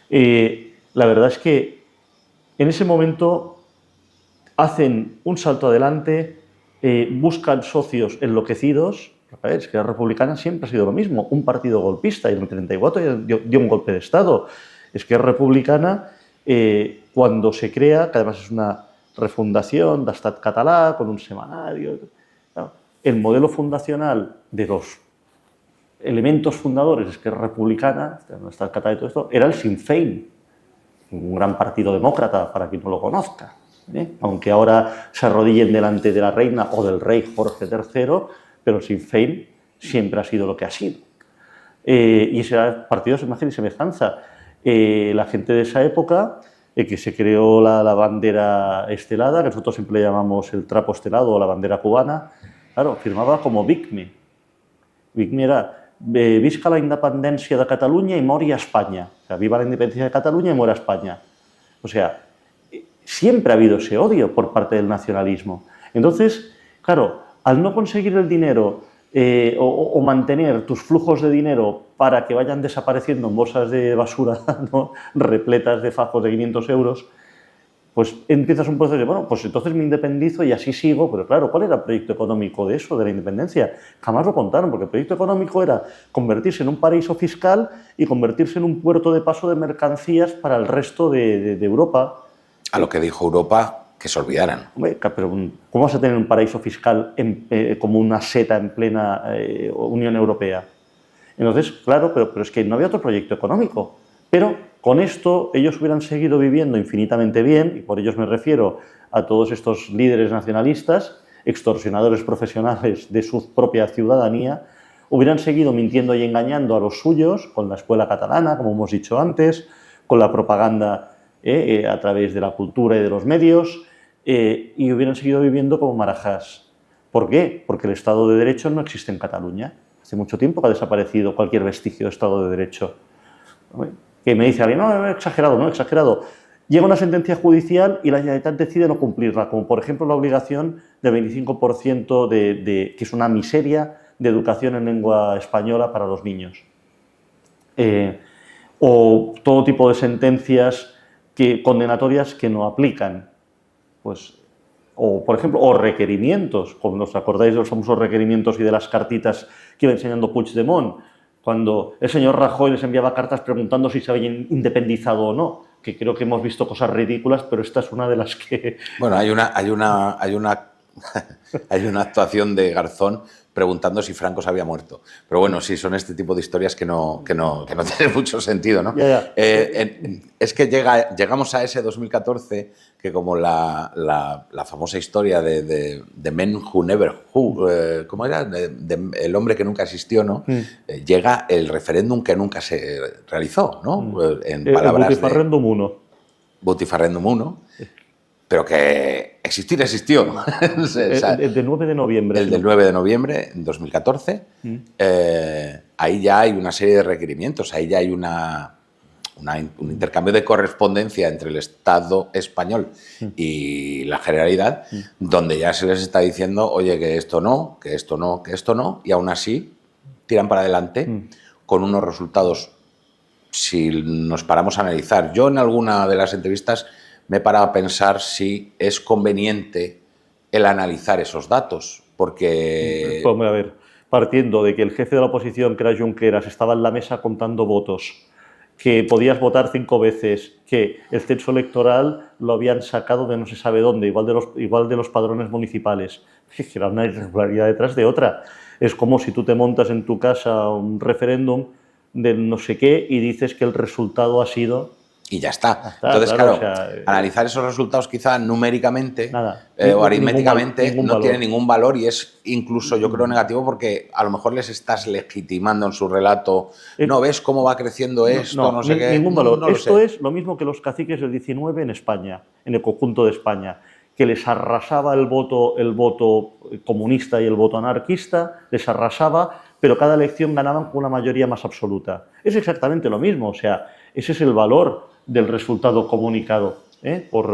La verdad es que en ese momento hacen un salto adelante, buscan socios enloquecidos. Es que la Republicana siempre ha sido lo mismo, un partido golpista, y en el 34 dio un golpe de Estado. Es que Republicana, cuando se crea, que además es una refundación de Estat català, con un semanario, claro, el modelo fundacional de los elementos fundadores es que Republicana, Estat català y todo esto, era el Sinn Féin, un gran partido demócrata, para quien no lo conozca. Aunque ahora se arrodillen delante de la reina o del rey Jorge III, pero el Sinn Féin siempre ha sido lo que ha sido. Y ese era el partido de imagen y semejanza. La gente de esa época, que se creó la bandera estelada, que nosotros siempre le llamamos el trapo estelado o la bandera cubana, claro, firmaba como VICME. VICME era visca la independencia de Cataluña y mori a España. O sea, viva la independencia de Cataluña y muera España. O sea, siempre ha habido ese odio por parte del nacionalismo. Entonces, claro, al no conseguir el dinero o mantener tus flujos de dinero para que vayan desapareciendo en bolsas de basura, ¿no?, repletas de fajos de 500 euros, pues empiezas un proceso de, bueno, pues entonces me independizo y así sigo. Pero claro, ¿cuál era el proyecto económico de eso, de la independencia? Jamás lo contaron, porque el proyecto económico era convertirse en un paraíso fiscal y convertirse en un puerto de paso de mercancías para el resto de Europa. A lo que dijo Europa, que se olvidaran. Hombre, pero ¿cómo vas a tener un paraíso fiscal como una seta en plena Unión Europea? Entonces, claro, pero es que no había otro proyecto económico. Pero con esto ellos hubieran seguido viviendo infinitamente bien, y por ellos me refiero a todos estos líderes nacionalistas, extorsionadores profesionales de su propia ciudadanía, hubieran seguido mintiendo y engañando a los suyos con la escuela catalana, como hemos dicho antes, con la propaganda a través de la cultura y de los medios, y hubieran seguido viviendo como marajás. ¿Por qué? Porque el Estado de Derecho no existe en Cataluña. Hace mucho tiempo que ha desaparecido cualquier vestigio de Estado de Derecho. Que me dice alguien, no, exagerado, no, exagerado. Llega una sentencia judicial y la Generalitat decide no cumplirla, como por ejemplo la obligación del 25% que es una miseria, de educación en lengua española para los niños. O todo tipo de sentencias condenatorias que no aplican. Pues, o, por ejemplo, o requerimientos, como os acordáis de los famosos requerimientos y de las cartitas que iba enseñando Puigdemont, cuando el señor Rajoy les enviaba cartas preguntando si se habían independizado o no, que creo que hemos visto cosas ridículas, pero esta es una de las que... Bueno, hay una actuación de Garzón preguntando si Franco se había muerto. Pero bueno, sí, son este tipo de historias que no tienen mucho sentido, ¿no? Ya. Es que llegamos a ese 2014 que, como la famosa historia de Men Who Never Who, ¿cómo era? El hombre que nunca existió, ¿no? Llega el referéndum que nunca se realizó, ¿no? En palabras el Butifarrendum 1. Butifarrendum 1. Pero que existir existió. O sea, el del 9 de noviembre. El del 9 de noviembre de 2014. Ahí ya hay una serie de requerimientos, ahí ya hay un intercambio de correspondencia entre el Estado español y la Generalidad, donde ya se les está diciendo, oye, que esto no, que esto no, que esto no, y aún así tiran para adelante con unos resultados, si nos paramos a analizar. Yo en alguna de las entrevistas me he parado a pensar si es conveniente el analizar esos datos, porque... Pues, a ver, partiendo de que el jefe de la oposición, que era Junqueras, estaba en la mesa contando votos, que podías votar 5 veces, que el censo electoral lo habían sacado de no se sabe dónde, igual de los padrones municipales, que era una irregularidad detrás de otra. Es como si tú te montas en tu casa un referéndum de no sé qué y dices que el resultado ha sido... Y ya está. Entonces, claro, o sea, analizar esos resultados quizá numéricamente o aritméticamente no tiene ningún valor, y es incluso, yo creo, negativo, porque a lo mejor les estás legitimando en su relato. No ves cómo va creciendo esto, no sé qué. Ningún valor. Esto es lo mismo que los caciques del 19 en España, en el conjunto de España, que les arrasaba el voto comunista y el voto anarquista, les arrasaba, pero cada elección ganaban con una mayoría más absoluta. Es exactamente lo mismo, o sea, ese es el valor del resultado comunicado por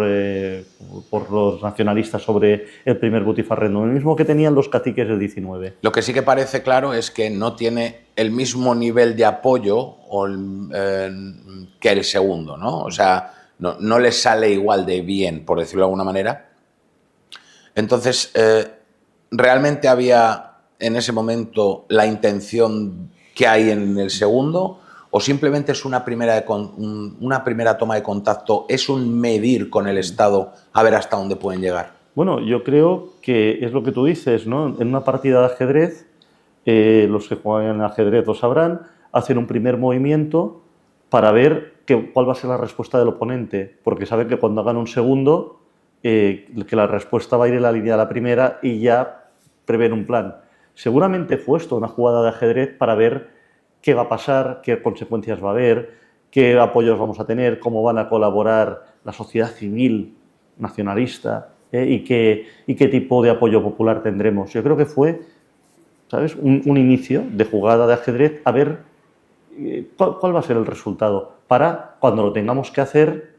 los nacionalistas sobre el primer butifarrendo, el mismo que tenían los caciques del 19. Lo que sí que parece claro es que no tiene el mismo nivel de apoyo que el segundo, ¿no? O sea, no le sale igual de bien, por decirlo de alguna manera. Entonces, ¿realmente había en ese momento la intención que hay en el segundo? ¿O simplemente es una primera toma de contacto, es un medir con el Estado a ver hasta dónde pueden llegar? Bueno, yo creo que es lo que tú dices, ¿no? En una partida de ajedrez, los que juegan ajedrez lo sabrán, hacen un primer movimiento para ver cuál va a ser la respuesta del oponente, porque saben que cuando hagan un segundo, que la respuesta va a ir en la línea de la primera y ya prevén un plan. Seguramente fue esto una jugada de ajedrez para ver qué va a pasar, qué consecuencias va a haber, qué apoyos vamos a tener, cómo van a colaborar la sociedad civil nacionalista y qué tipo de apoyo popular tendremos. Yo creo que fue, ¿sabes?, un inicio de jugada de ajedrez a ver cuál va a ser el resultado para, cuando lo tengamos que hacer,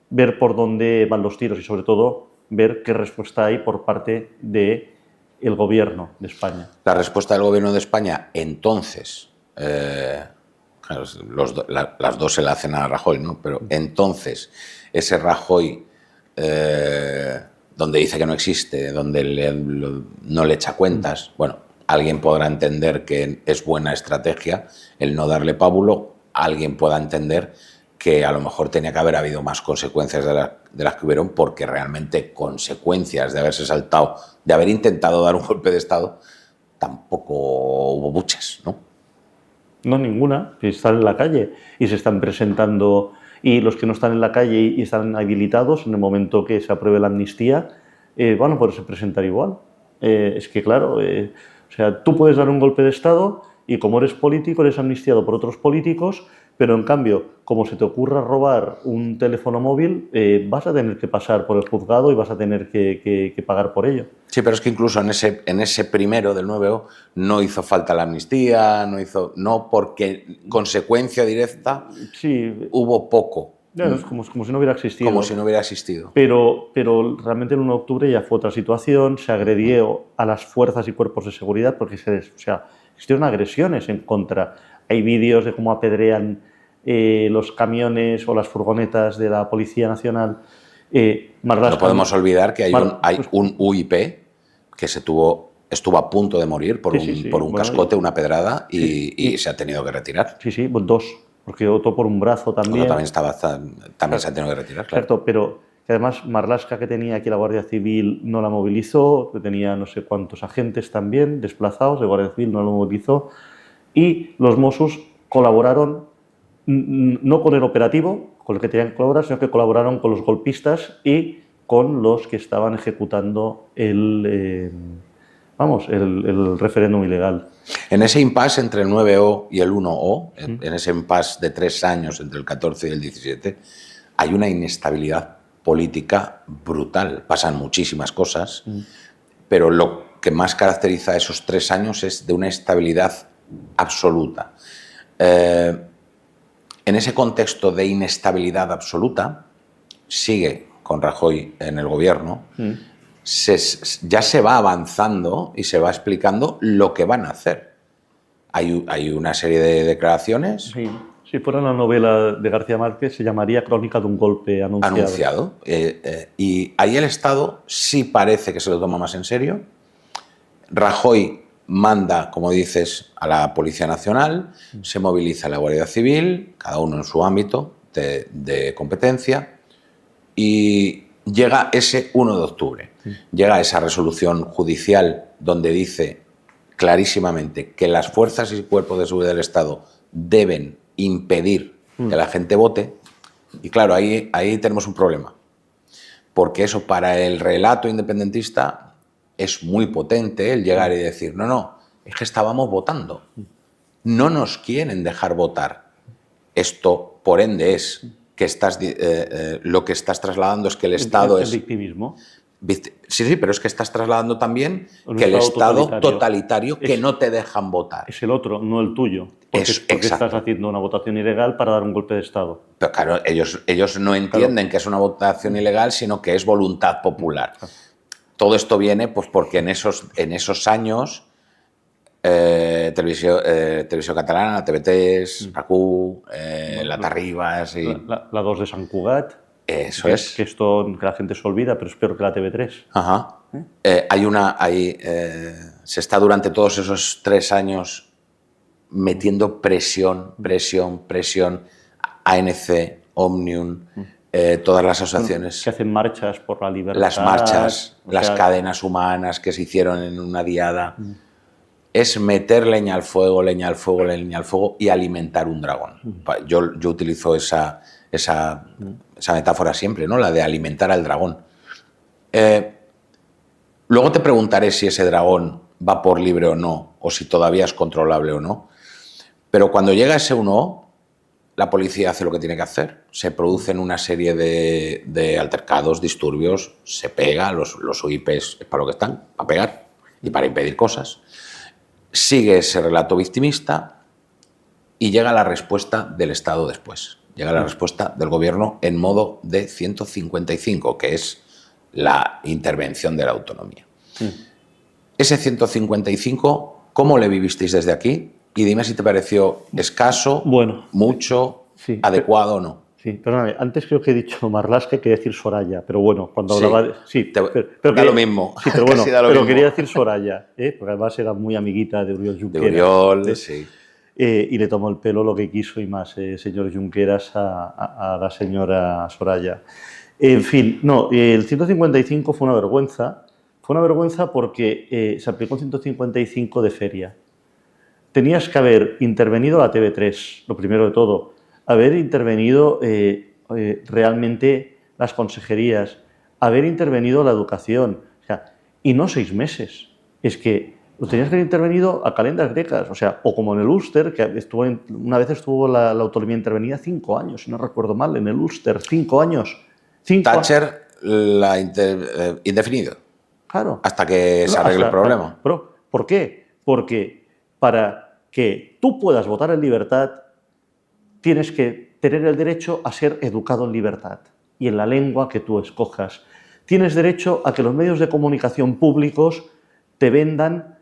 ver por dónde van los tiros y, sobre todo, ver qué respuesta hay por parte del gobierno de España. La respuesta del gobierno de España, entonces, claro, las dos se la hacen a Rajoy, ¿no? Pero entonces, ese Rajoy, donde dice que no existe, donde no le echa cuentas, bueno, alguien podrá entender que es buena estrategia el no darle pábulo, alguien pueda entender que a lo mejor tenía que haber habido más consecuencias de las que hubieron, porque realmente consecuencias de haberse saltado, de haber intentado dar un golpe de Estado, tampoco hubo muchas, ¿no? No, ninguna. Están en la calle y se están presentando, y los que no están en la calle y están habilitados, en el momento que se apruebe la amnistía, van a poderse presentar igual. Es que, claro, o sea, tú puedes dar un golpe de Estado y, como eres político, eres amnistiado por otros políticos, pero en cambio, como se te ocurra robar un teléfono móvil, vas a tener que pasar por el juzgado y vas a tener que pagar por ello. Sí, pero es que incluso en ese primero del 9O no hizo falta la amnistía, no porque consecuencia directa sí, hubo poco. Es como si no hubiera existido. Como si no hubiera existido. Pero realmente el 1 de octubre ya fue otra situación, se agredió a las fuerzas y cuerpos de seguridad porque existieron agresiones en contra. Hay vídeos de cómo apedrean los camiones o las furgonetas de la Policía Nacional. No podemos olvidar que hay un UIP que estuvo a punto de morir por un cascote, una pedrada, y se ha tenido que retirar. Sí, dos, porque otro por un brazo también. Otro también se ha tenido que retirar, claro. Cierto, pero además Marlaska, que tenía aquí la Guardia Civil, no la movilizó, que tenía no sé cuántos agentes también desplazados de Guardia Civil, no la movilizó, y los Mossos colaboraron no con el operativo, con el que tenían que colaborar, sino que colaboraron con los golpistas y con los que estaban ejecutando el referéndum ilegal. En ese impasse entre el 9O y el 1O, en ese impasse de 3 años entre el 14 y el 17, hay una inestabilidad política brutal. Pasan muchísimas cosas, pero lo que más caracteriza a esos 3 años es de una estabilidad absoluta. En ese contexto de inestabilidad absoluta, sigue con Rajoy en el gobierno, ya se va avanzando y se va explicando lo que van a hacer. Hay una serie de declaraciones. Sí. Si fuera una novela de García Márquez, se llamaría Crónica de un golpe anunciado. Y ahí el Estado sí parece que se lo toma más en serio. Rajoy manda, como dices, a la Policía Nacional, se moviliza la Guardia Civil, cada uno en su ámbito de competencia, y llega ese 1 de octubre. Llega esa resolución judicial donde dice clarísimamente que las fuerzas y cuerpos de seguridad del Estado deben impedir que la gente vote. Y claro, ahí tenemos un problema, porque eso para el relato independentista es muy potente, el llegar y decir, no, es que estábamos votando, no nos quieren dejar votar. Esto, por ende, es que lo que estás trasladando es que el Estado es... victimismo. Sí, pero es que estás trasladando también Un que el Estado Estado totalitario que es, no te dejan votar. Es el otro, no el tuyo. Porque estás haciendo una votación ilegal para dar un golpe de Estado. Pero claro, ellos no entienden que es una votación ilegal, sino que es voluntad popular. Todo esto viene pues porque en esos años Televisió Catalana, la TV3, RAC1, la Tarribas... La 2 de Sant Cugat. Eso es. Que esto que la gente se olvida, pero es peor que la TV3. Ajá. Se está durante todos esos 3 años metiendo presión. ANC, Òmnium, todas las asociaciones. Que hacen marchas por la libertad. Las marchas, las cadenas humanas que se hicieron en una diada. Es meter leña al fuego y alimentar un dragón. Yo utilizo esa metáfora siempre, ¿no? La de alimentar al dragón. Luego te preguntaré si ese dragón va por libre o no, o si todavía es controlable o no. Pero cuando llega ese 1O, la policía hace lo que tiene que hacer. Se producen una serie de altercados, disturbios, se pega, los UIPs es para lo que están, para pegar y para impedir cosas. Sigue ese relato victimista y llega la respuesta del Estado después. Llega la respuesta del gobierno en modo de 155, que es la intervención de la autonomía. Ese 155, ¿cómo le vivisteis desde aquí? Y dime si te pareció escaso, mucho, sí, adecuado o no. Sí, perdóname, antes creo que he dicho Marlaska que decir Soraya, pero bueno, cuando hablaba de... Sí, pero da lo mismo. Sí, pero bueno, pero quería decir Soraya, porque además era muy amiguita de Oriol Junqueras. De Oriol, sí. Y le tomó el pelo lo que quiso y más, señor Junqueras, a la señora Soraya. En fin, no, el 155 fue una vergüenza. Fue una vergüenza porque se aplicó un 155 de feria. Tenías que haber intervenido la TV3, lo primero de todo, haber intervenido realmente las consejerías, haber intervenido la educación, o sea, y no 6 meses. Es que lo tenías que haber intervenido a calendas grecas, o sea, o como en el Ulster, que una vez estuvo la autonomía intervenida 5 años, si no recuerdo mal, en el Ulster, 5 años. Thatcher indefinido. Claro. Hasta que se arregle el problema. ¿Por qué? Porque para que tú puedas votar en libertad, tienes que tener el derecho a ser educado en libertad y en la lengua que tú escojas. Tienes derecho a que los medios de comunicación públicos te vendan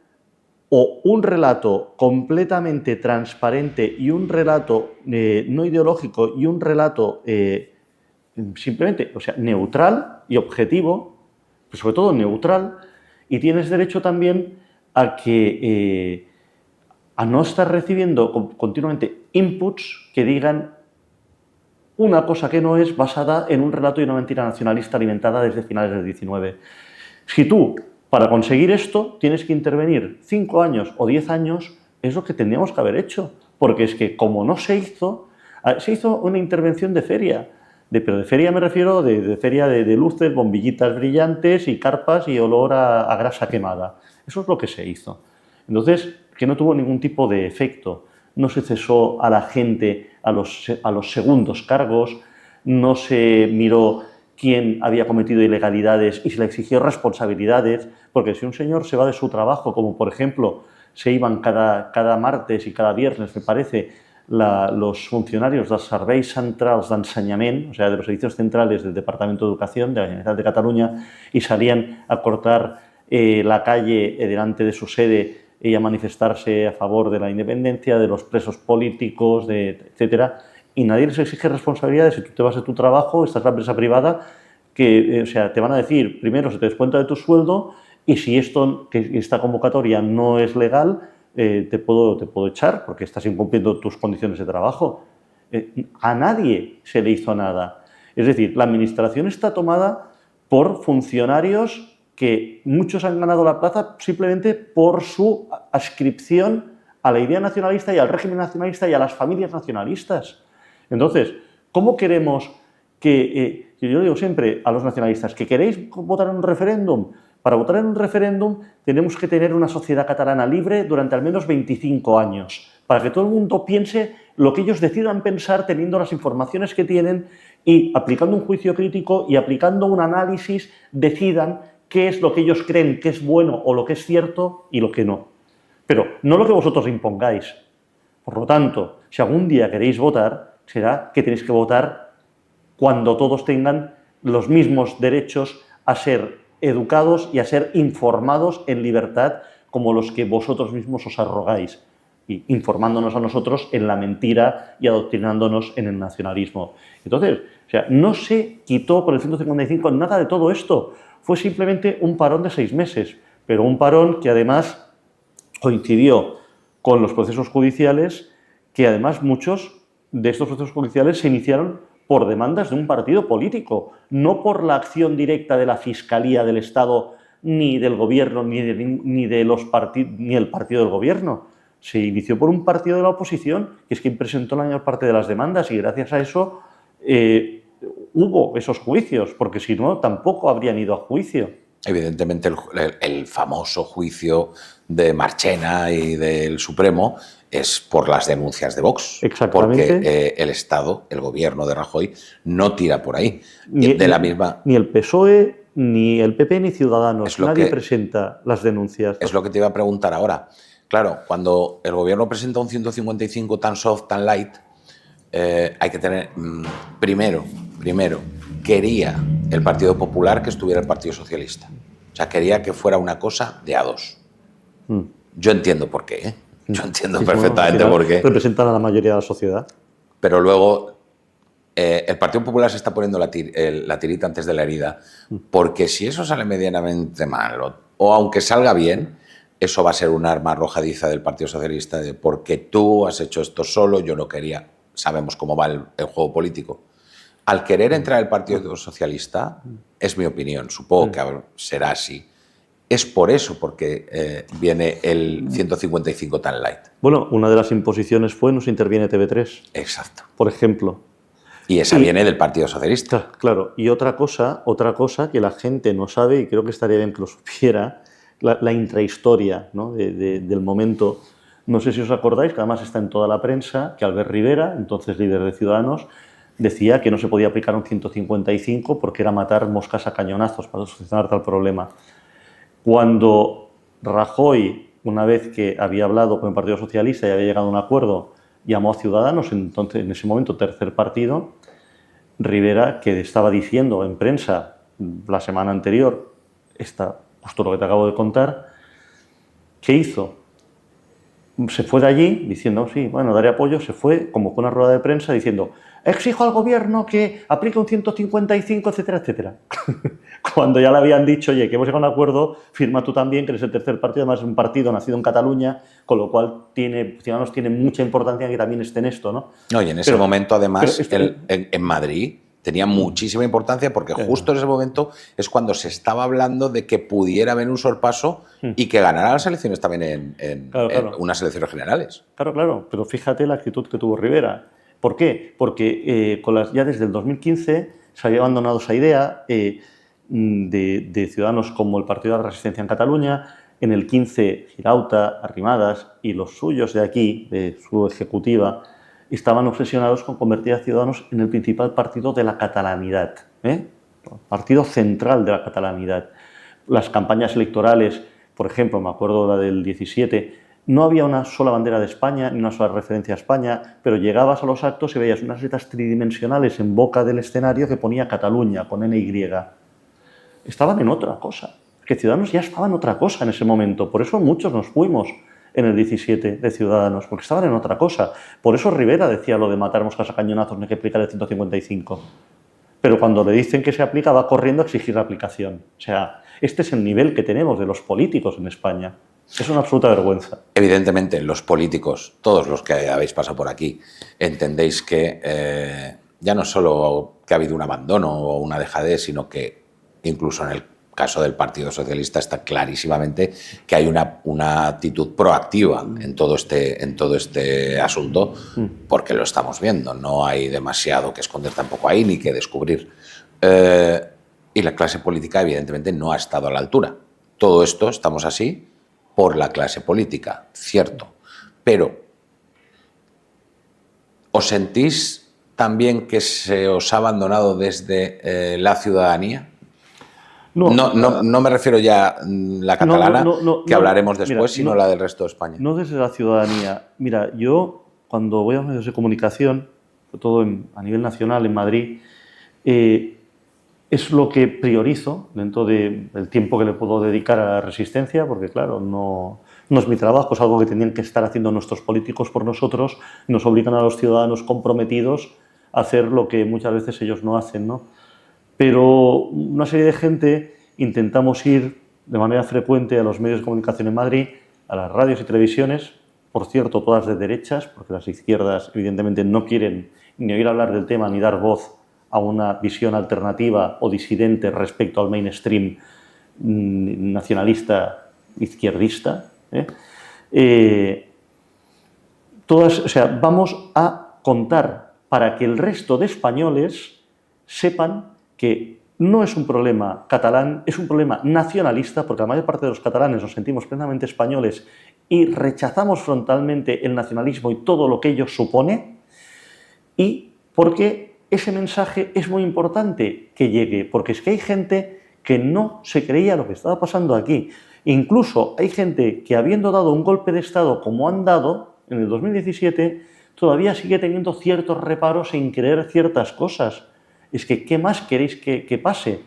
o un relato completamente transparente y un relato no ideológico y un relato simplemente, o sea, neutral y objetivo, pero sobre todo neutral, y tienes derecho también a que a no estar recibiendo continuamente inputs que digan una cosa que no es basada en un relato y una mentira nacionalista alimentada desde finales del 19. Si tú, para conseguir esto, tienes que intervenir 5 años o 10 años, es lo que tendríamos que haber hecho, porque es que como no se hizo una intervención de feria, pero de feria me refiero de feria de luces, bombillitas brillantes y carpas y olor a grasa quemada. Eso es lo que se hizo. Entonces, que no tuvo ningún tipo de efecto. No se cesó a la gente a los segundos cargos, no se miró quién había cometido ilegalidades y se le exigió responsabilidades, porque si un señor se va de su trabajo, como por ejemplo se iban cada martes y cada viernes, me parece, los funcionarios dels serveis centrals d'ensenyament, o sea, de los servicios centrales del Departamento de Educación de la Generalitat de Cataluña, y salían a cortar la calle delante de su sede y a manifestarse a favor de la independencia, de los presos políticos, etcétera, y nadie les exige responsabilidades. Si tú te vas de tu trabajo, estás en la empresa privada, o sea, te van a decir, primero se te descuenta de tu sueldo, y si esta convocatoria no es legal, te puedo echar porque estás incumpliendo tus condiciones de trabajo. A nadie se le hizo nada. Es decir, la administración está tomada por funcionarios que muchos han ganado la plaza simplemente por su adscripción a la idea nacionalista y al régimen nacionalista y a las familias nacionalistas. Entonces, ¿cómo queremos que, yo digo siempre a los nacionalistas, que queréis votar en un referéndum? Para votar en un referéndum tenemos que tener una sociedad catalana libre durante al menos 25 años, para que todo el mundo piense lo que ellos decidan pensar teniendo las informaciones que tienen y aplicando un juicio crítico y aplicando un análisis decidan qué es lo que ellos creen que es bueno o lo que es cierto y lo que no. Pero no lo que vosotros impongáis. Por lo tanto, si algún día queréis votar, será que tenéis que votar cuando todos tengan los mismos derechos a ser educados y a ser informados en libertad como los que vosotros mismos os arrogáis, y informándonos a nosotros en la mentira y adoctrinándonos en el nacionalismo. Entonces, o sea, no se quitó por el 155 nada de todo esto. Fue simplemente un parón de 6 meses, pero un parón que además coincidió con los procesos judiciales, que además muchos de estos procesos judiciales se iniciaron por demandas de un partido político, no por la acción directa de la Fiscalía del Estado, ni del Gobierno, ni el partido del Gobierno. Se inició por un partido de la oposición, que es quien presentó la mayor parte de las demandas, y gracias a eso hubo esos juicios, porque si no, tampoco habrían ido a juicio. Evidentemente, el famoso juicio de Marchena y del Supremo es por las denuncias de Vox. Exactamente. Porque el Estado, el gobierno de Rajoy, no tira por ahí. Ni el PSOE, ni el PP, ni Ciudadanos. Nadie presenta las denuncias. Es lo que te iba a preguntar ahora. Claro, cuando el gobierno presenta un 155 tan soft, tan light, hay que tener... Primero, quería el Partido Popular que estuviera el Partido Socialista. O sea, quería que fuera una cosa de a dos. Yo entiendo por qué, ¿eh? Yo entiendo perfectamente por qué. Representan a la mayoría de la sociedad. Pero luego el Partido Popular se está poniendo la tirita antes de la herida, porque si eso sale medianamente mal, o aunque salga bien, eso va a ser un arma arrojadiza del Partido Socialista, de porque tú has hecho esto solo, yo no quería. Sabemos cómo va el juego político. Al querer entrar el Partido Socialista, es mi opinión, supongo que será así, es por eso, porque viene el 155 tan light. Bueno, una de las imposiciones fue no se interviene TV3. Exacto. Por ejemplo. Y esa viene del Partido Socialista. Claro. Y otra cosa que la gente no sabe, y creo que estaría bien que lo supiera, la intrahistoria, ¿no? del momento. No sé si os acordáis, que además está en toda la prensa, que Albert Rivera, entonces líder de Ciudadanos, decía que no se podía aplicar un 155 porque era matar moscas a cañonazos para solucionar tal problema. Cuando Rajoy, una vez que había hablado con el Partido Socialista y había llegado a un acuerdo, llamó a Ciudadanos, entonces en ese momento tercer partido, Rivera, que estaba diciendo en prensa la semana anterior, justo lo que te acabo de contar, ¿qué hizo? Se fue de allí diciendo, sí, bueno, daré apoyo, se fue, convocó una rueda de prensa diciendo, exijo al gobierno que aplique un 155, etcétera, etcétera. Cuando ya le habían dicho, oye, que hemos llegado a un acuerdo, firma tú también, que eres el tercer partido, además es un partido nacido en Cataluña, con lo cual Ciudadanos tiene mucha importancia que también esté en esto, ¿no? No, y en ese momento, además, en Madrid tenía muchísima importancia porque justo en ese momento es cuando se estaba hablando de que pudiera haber un sorpaso y que ganara las elecciones también en unas elecciones generales. Claro, pero fíjate la actitud que tuvo Rivera. ¿Por qué? Porque ya desde el 2015 se había abandonado esa idea de Ciudadanos como el Partido de la Resistencia en Cataluña. En el 15, Girauta, Arrimadas y los suyos de aquí, de su ejecutiva, estaban obsesionados con convertir a Ciudadanos en el principal partido de la catalanidad, partido central de la catalanidad. Las campañas electorales, por ejemplo, me acuerdo la del 17, no había una sola bandera de España ni una sola referencia a España, pero llegabas a los actos y veías unas letras tridimensionales en boca del escenario que ponía Cataluña con NY. Estaban en otra cosa, que Ciudadanos ya estaba en otra cosa en ese momento, por eso muchos nos fuimos en el 17 de Ciudadanos, porque estaban en otra cosa. Por eso Rivera decía lo de matar moscas a cañonazos, no hay que aplicar el 155. Pero cuando le dicen que se aplica, va corriendo a exigir la aplicación. O sea, este es el nivel que tenemos de los políticos en España. Es una absoluta vergüenza. Evidentemente, los políticos, todos los que habéis pasado por aquí, entendéis que ya no solo que ha habido un abandono o una dejadez, sino que incluso en el caso del Partido Socialista está clarísimamente que hay una actitud proactiva en todo este asunto, porque lo estamos viendo. No hay demasiado que esconder tampoco ahí ni que descubrir. Y la clase política, evidentemente, no ha estado a la altura. Todo esto estamos así por la clase política, cierto. Pero, ¿os sentís también que se os ha abandonado desde la ciudadanía? No me refiero ya a la catalana, que hablaremos después, mira, sino la del resto de España. No desde la ciudadanía. Mira, yo cuando voy a los medios de comunicación, sobre todo a nivel nacional, en Madrid, es lo que priorizo dentro del tiempo que le puedo dedicar a la resistencia, porque claro, no es mi trabajo, es algo que tenían que estar haciendo nuestros políticos por nosotros, nos obligan a los ciudadanos comprometidos a hacer lo que muchas veces ellos no hacen, ¿no? Pero una serie de gente intentamos ir de manera frecuente a los medios de comunicación en Madrid, a las radios y televisiones, por cierto, todas de derechas, porque las izquierdas evidentemente no quieren ni oír hablar del tema ni dar voz a una visión alternativa o disidente respecto al mainstream nacionalista izquierdista. Vamos a contar para que el resto de españoles sepan que no es un problema catalán, es un problema nacionalista, porque la mayor parte de los catalanes nos sentimos plenamente españoles y rechazamos frontalmente el nacionalismo y todo lo que ello supone, y porque ese mensaje es muy importante que llegue, porque es que hay gente que no se creía lo que estaba pasando aquí. Incluso hay gente que, habiendo dado un golpe de Estado como han dado en el 2017, todavía sigue teniendo ciertos reparos en creer ciertas cosas. Es que, ¿qué más queréis que pase?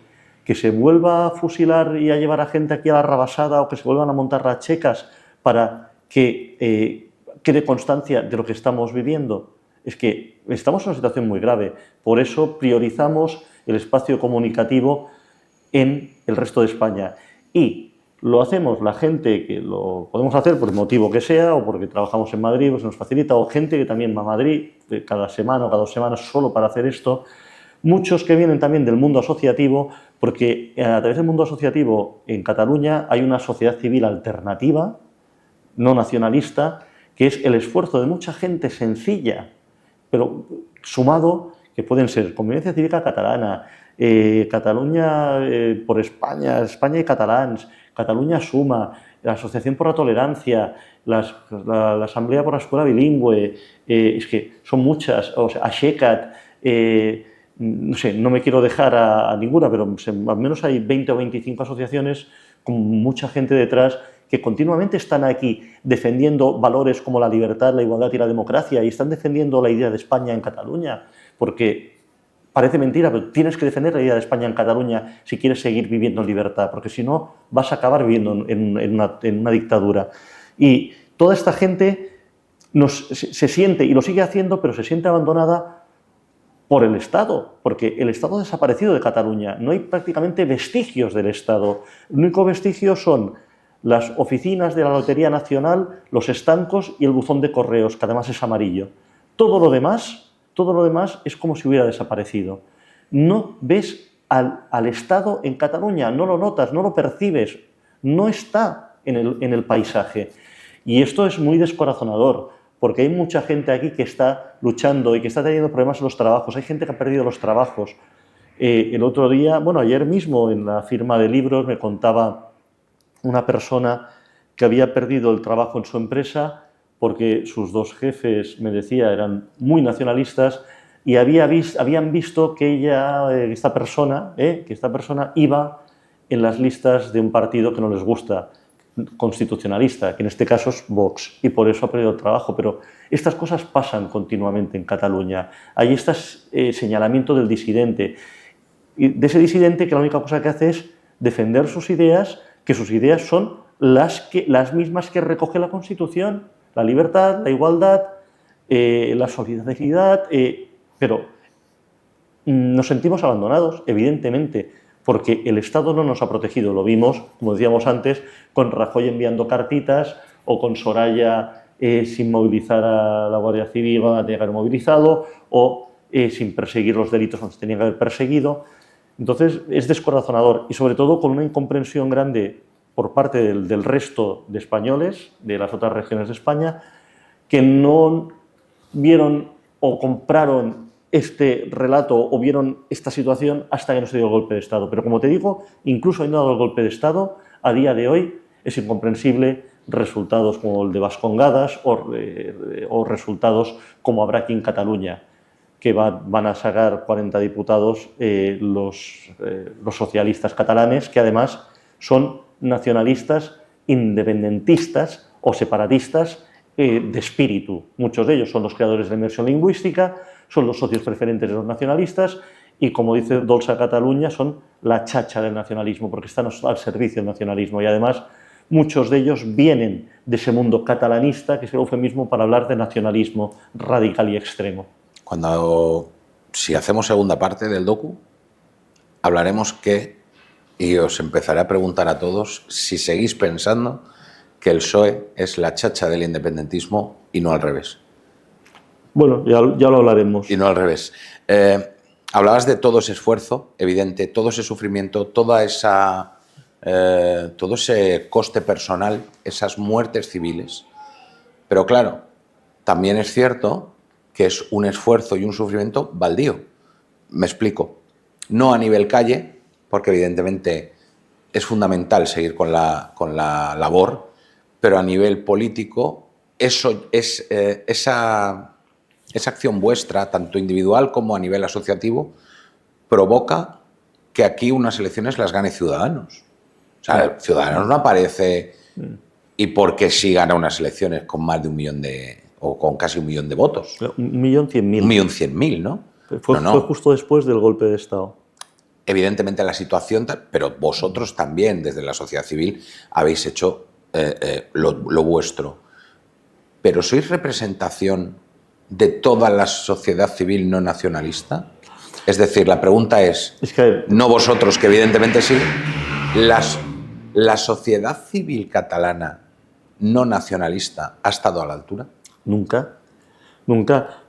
¿Que se vuelva a fusilar y a llevar a gente aquí a la rabasada, o que se vuelvan a montar las checas para que quede constancia de lo que estamos viviendo? Es que estamos en una situación muy grave. Por eso priorizamos el espacio comunicativo en el resto de España. Y lo hacemos la gente que lo podemos hacer por el motivo que sea, o porque trabajamos en Madrid, pues nos facilita, o gente que también va a Madrid cada semana o cada 2 semanas solo para hacer esto. Muchos que vienen también del mundo asociativo, porque a través del mundo asociativo en Cataluña hay una sociedad civil alternativa, no nacionalista, que es el esfuerzo de mucha gente sencilla, pero sumado, que pueden ser Convivencia Cívica Catalana, Cataluña por España, España y Catalans, Catalunya Suma, la Asociación por la Tolerancia, la Asamblea por la Escuela Bilingüe, es que son muchas, o sea, AXECAT, no sé, no me quiero dejar a ninguna, pero al menos hay 20 o 25 asociaciones con mucha gente detrás que continuamente están aquí defendiendo valores como la libertad, la igualdad y la democracia, y están defendiendo la idea de España en Cataluña, porque parece mentira, pero tienes que defender la idea de España en Cataluña si quieres seguir viviendo en libertad, porque si no vas a acabar viviendo en una dictadura. Y toda esta gente se siente, y lo sigue haciendo, pero se siente abandonada por el Estado, porque el Estado ha desaparecido de Cataluña, no hay prácticamente vestigios del Estado. El único vestigio son las oficinas de la Lotería Nacional, los estancos y el buzón de correos, que además es amarillo. Todo lo demás es como si hubiera desaparecido. No ves al Estado en Cataluña, no lo notas, no lo percibes, no está en el paisaje. Y esto es muy descorazonador, porque hay mucha gente aquí que está luchando y que está teniendo problemas en los trabajos. Hay gente que ha perdido los trabajos. El otro día, ayer mismo en la firma de libros me contaba una persona que había perdido el trabajo en su empresa porque sus 2 jefes, me decía, eran muy nacionalistas y habían visto que esta persona iba en las listas de un partido que no les gusta, constitucionalista, que en este caso es Vox, y por eso ha perdido el trabajo. Pero estas cosas pasan continuamente en Cataluña. Hay este señalamiento del disidente, y de ese disidente que la única cosa que hace es defender sus ideas, que sus ideas son las mismas que recoge la Constitución: la libertad, la igualdad, la solidaridad, pero nos sentimos abandonados, evidentemente, porque el Estado no nos ha protegido. Lo vimos, como decíamos antes, con Rajoy enviando cartitas, o con Soraya sin movilizar a la Guardia Civil cuando tenía que haber movilizado, o sin perseguir los delitos cuando se tenía que haber perseguido. Entonces es descorazonador, y sobre todo con una incomprensión grande por parte del resto de españoles, de las otras regiones de España, que no vieron o compraron este relato o vieron esta situación hasta que no se dio el golpe de Estado. Pero como te digo, incluso habiendo dado el golpe de Estado, a día de hoy es incomprensible resultados como el de Vascongadas o resultados como habrá aquí en Cataluña. que van a sacar 40 diputados los socialistas catalanes, que además son nacionalistas, independentistas o separatistas de espíritu. Muchos de ellos son los creadores de la inmersión lingüística, son los socios preferentes de los nacionalistas y, como dice Dolça Catalunya, son la chacha del nacionalismo, porque están al servicio del nacionalismo. Y además, muchos de ellos vienen de ese mundo catalanista, que es el eufemismo para hablar de nacionalismo radical y extremo. Si hacemos segunda parte del docu, hablaremos y os empezaré a preguntar a todos si seguís pensando que el PSOE es la chacha del independentismo y no al revés. Bueno, ya lo hablaremos. Y no al revés. Hablabas de todo ese esfuerzo evidente, todo ese sufrimiento, todo ese coste personal, esas muertes civiles. Pero claro, también es cierto que es un esfuerzo y un sufrimiento baldío. Me explico. No a nivel calle, porque evidentemente es fundamental seguir con la labor, pero a nivel político, esa acción vuestra, tanto individual como a nivel asociativo, provoca que aquí unas elecciones las gane Ciudadanos. O sea, Ciudadanos no aparece y porque sí gana unas elecciones con más de 1 millón o con casi 1 millón de votos. 1.100.000. 1.100.000, ¿no? Fue justo después del golpe de Estado. Evidentemente la situación, pero vosotros también, desde la sociedad civil, habéis hecho lo vuestro. ¿Pero sois representación de toda la sociedad civil no nacionalista? Es decir, la pregunta es no vosotros, que evidentemente sí, ¿la sociedad civil catalana no nacionalista ha estado a la altura? Nunca,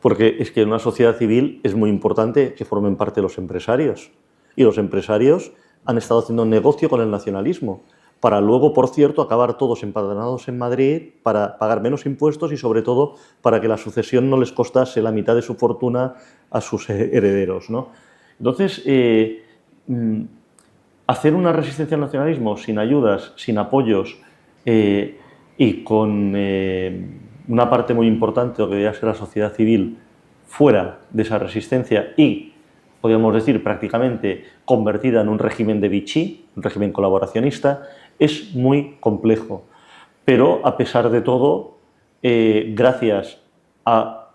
porque es que en una sociedad civil es muy importante que formen parte los empresarios. Y los empresarios han estado haciendo negocio con el nacionalismo, para luego, por cierto, acabar todos empadronados en Madrid para pagar menos impuestos y, sobre todo, para que la sucesión no les costase la mitad de su fortuna a sus herederos, ¿no? Entonces, hacer una resistencia al nacionalismo sin ayudas, sin apoyos y con una parte muy importante de lo que debería ser la sociedad civil fuera de esa resistencia y, podríamos decir, prácticamente convertida en un régimen de Vichy, un régimen colaboracionista, es muy complejo. Pero, a pesar de todo, gracias a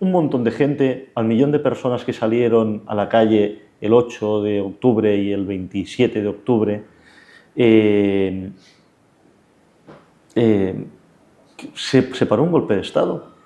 un montón de gente, al 1 millón de personas que salieron a la calle el 8 de octubre y el 27 de octubre, se paró un golpe de Estado.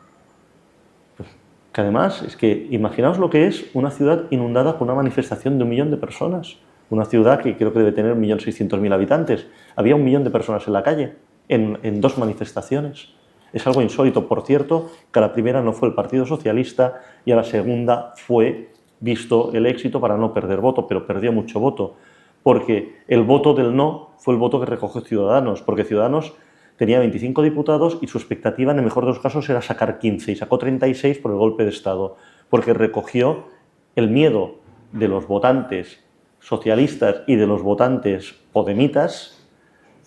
Que además, es que imaginaos lo que es una ciudad inundada con una manifestación de 1 millón de personas. Una ciudad que creo que debe tener 1.600.000 habitantes. Había 1 millón de personas en la calle, en 2 manifestaciones. Es algo insólito. Por cierto, que a la primera no fue el Partido Socialista y a la segunda fue visto el éxito para no perder voto, pero perdió mucho voto. Porque el voto del no fue el voto que recogió Ciudadanos, porque Ciudadanos tenía 25 diputados y su expectativa, en el mejor de los casos, era sacar 15 y sacó 36 por el golpe de Estado, porque recogió el miedo de los votantes socialistas y de los votantes podemitas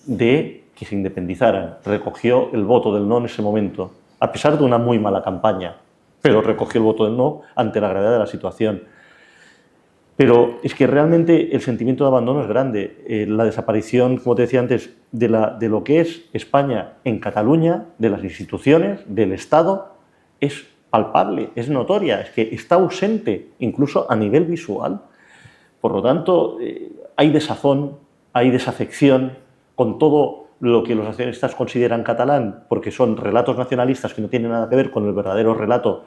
de que se independizaran. Recogió el voto del no en ese momento, a pesar de una muy mala campaña, pero recogió el voto del no ante la gravedad de la situación. Pero es que realmente el sentimiento de abandono es grande. La desaparición, como te decía antes, de lo que es España en Cataluña, de las instituciones, del Estado, es palpable, es notoria, es que está ausente, incluso a nivel visual. Por lo tanto, hay desazón, hay desafección con todo lo que los nacionalistas consideran catalán, porque son relatos nacionalistas que no tienen nada que ver con el verdadero relato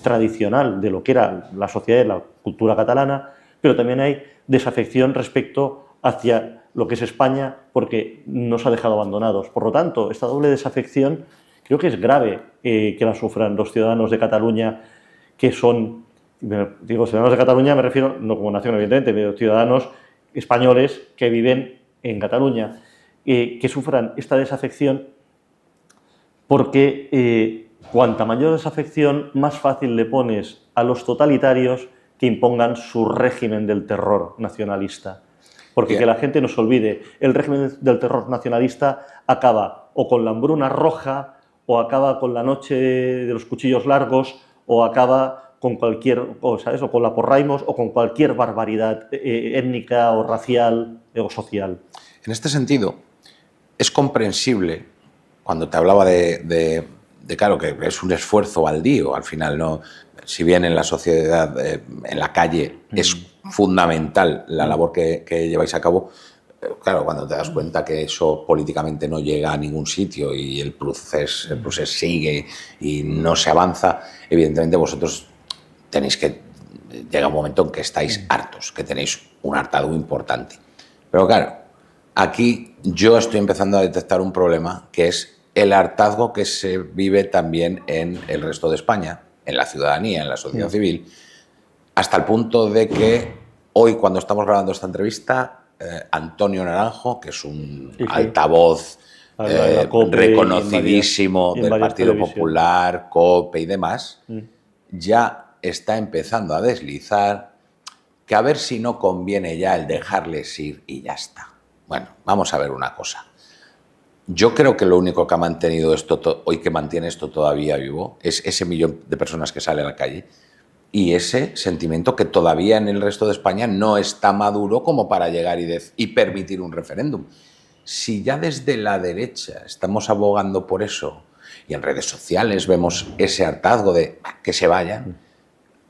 tradicional de lo que era la sociedad y la cultura catalana, pero también hay desafección respecto hacia lo que es España porque nos ha dejado abandonados. Por lo tanto, esta doble desafección creo que es grave que la sufran los ciudadanos de Cataluña, que son, digo, ciudadanos de Cataluña me refiero, no como nación evidentemente, pero ciudadanos españoles que viven en Cataluña, que sufran esta desafección porque cuanta mayor desafección, más fácil le pones a los totalitarios que impongan su régimen del terror nacionalista. Porque que la gente no se olvide, el régimen del terror nacionalista acaba o con la hambruna roja, o acaba con la noche de los cuchillos largos, o acaba con cualquier, ¿sabes? O con la porraimos o con cualquier barbaridad étnica o racial o social. En este sentido, es comprensible cuando te hablaba de claro, que es un esfuerzo baldío al final, ¿no? Si bien en la sociedad, en la calle, es fundamental la labor que lleváis a cabo, claro, cuando te das cuenta que eso políticamente no llega a ningún sitio y el proceso sigue y no se avanza, evidentemente vosotros tenéis que... Llega un momento en que estáis hartos, que tenéis un hartazgo importante. Pero claro, aquí yo estoy empezando a detectar un problema, que es el hartazgo que se vive también en el resto de España, en la ciudadanía, en la sociedad civil, hasta el punto de que hoy, cuando estamos grabando esta entrevista, Antonio Naranjo, que es un altavoz reconocidísimo del Partido Popular, COPE y demás, ya está empezando a deslizar que a ver si no conviene ya el dejarles ir y ya está. Bueno, vamos a ver una cosa. Yo creo que lo único que ha mantenido esto hoy, que mantiene esto todavía vivo, es ese millón de personas que sale a la calle y ese sentimiento que todavía en el resto de España no está maduro como para llegar y permitir un referéndum. Si ya desde la derecha estamos abogando por eso y en redes sociales vemos ese hartazgo de que se vayan,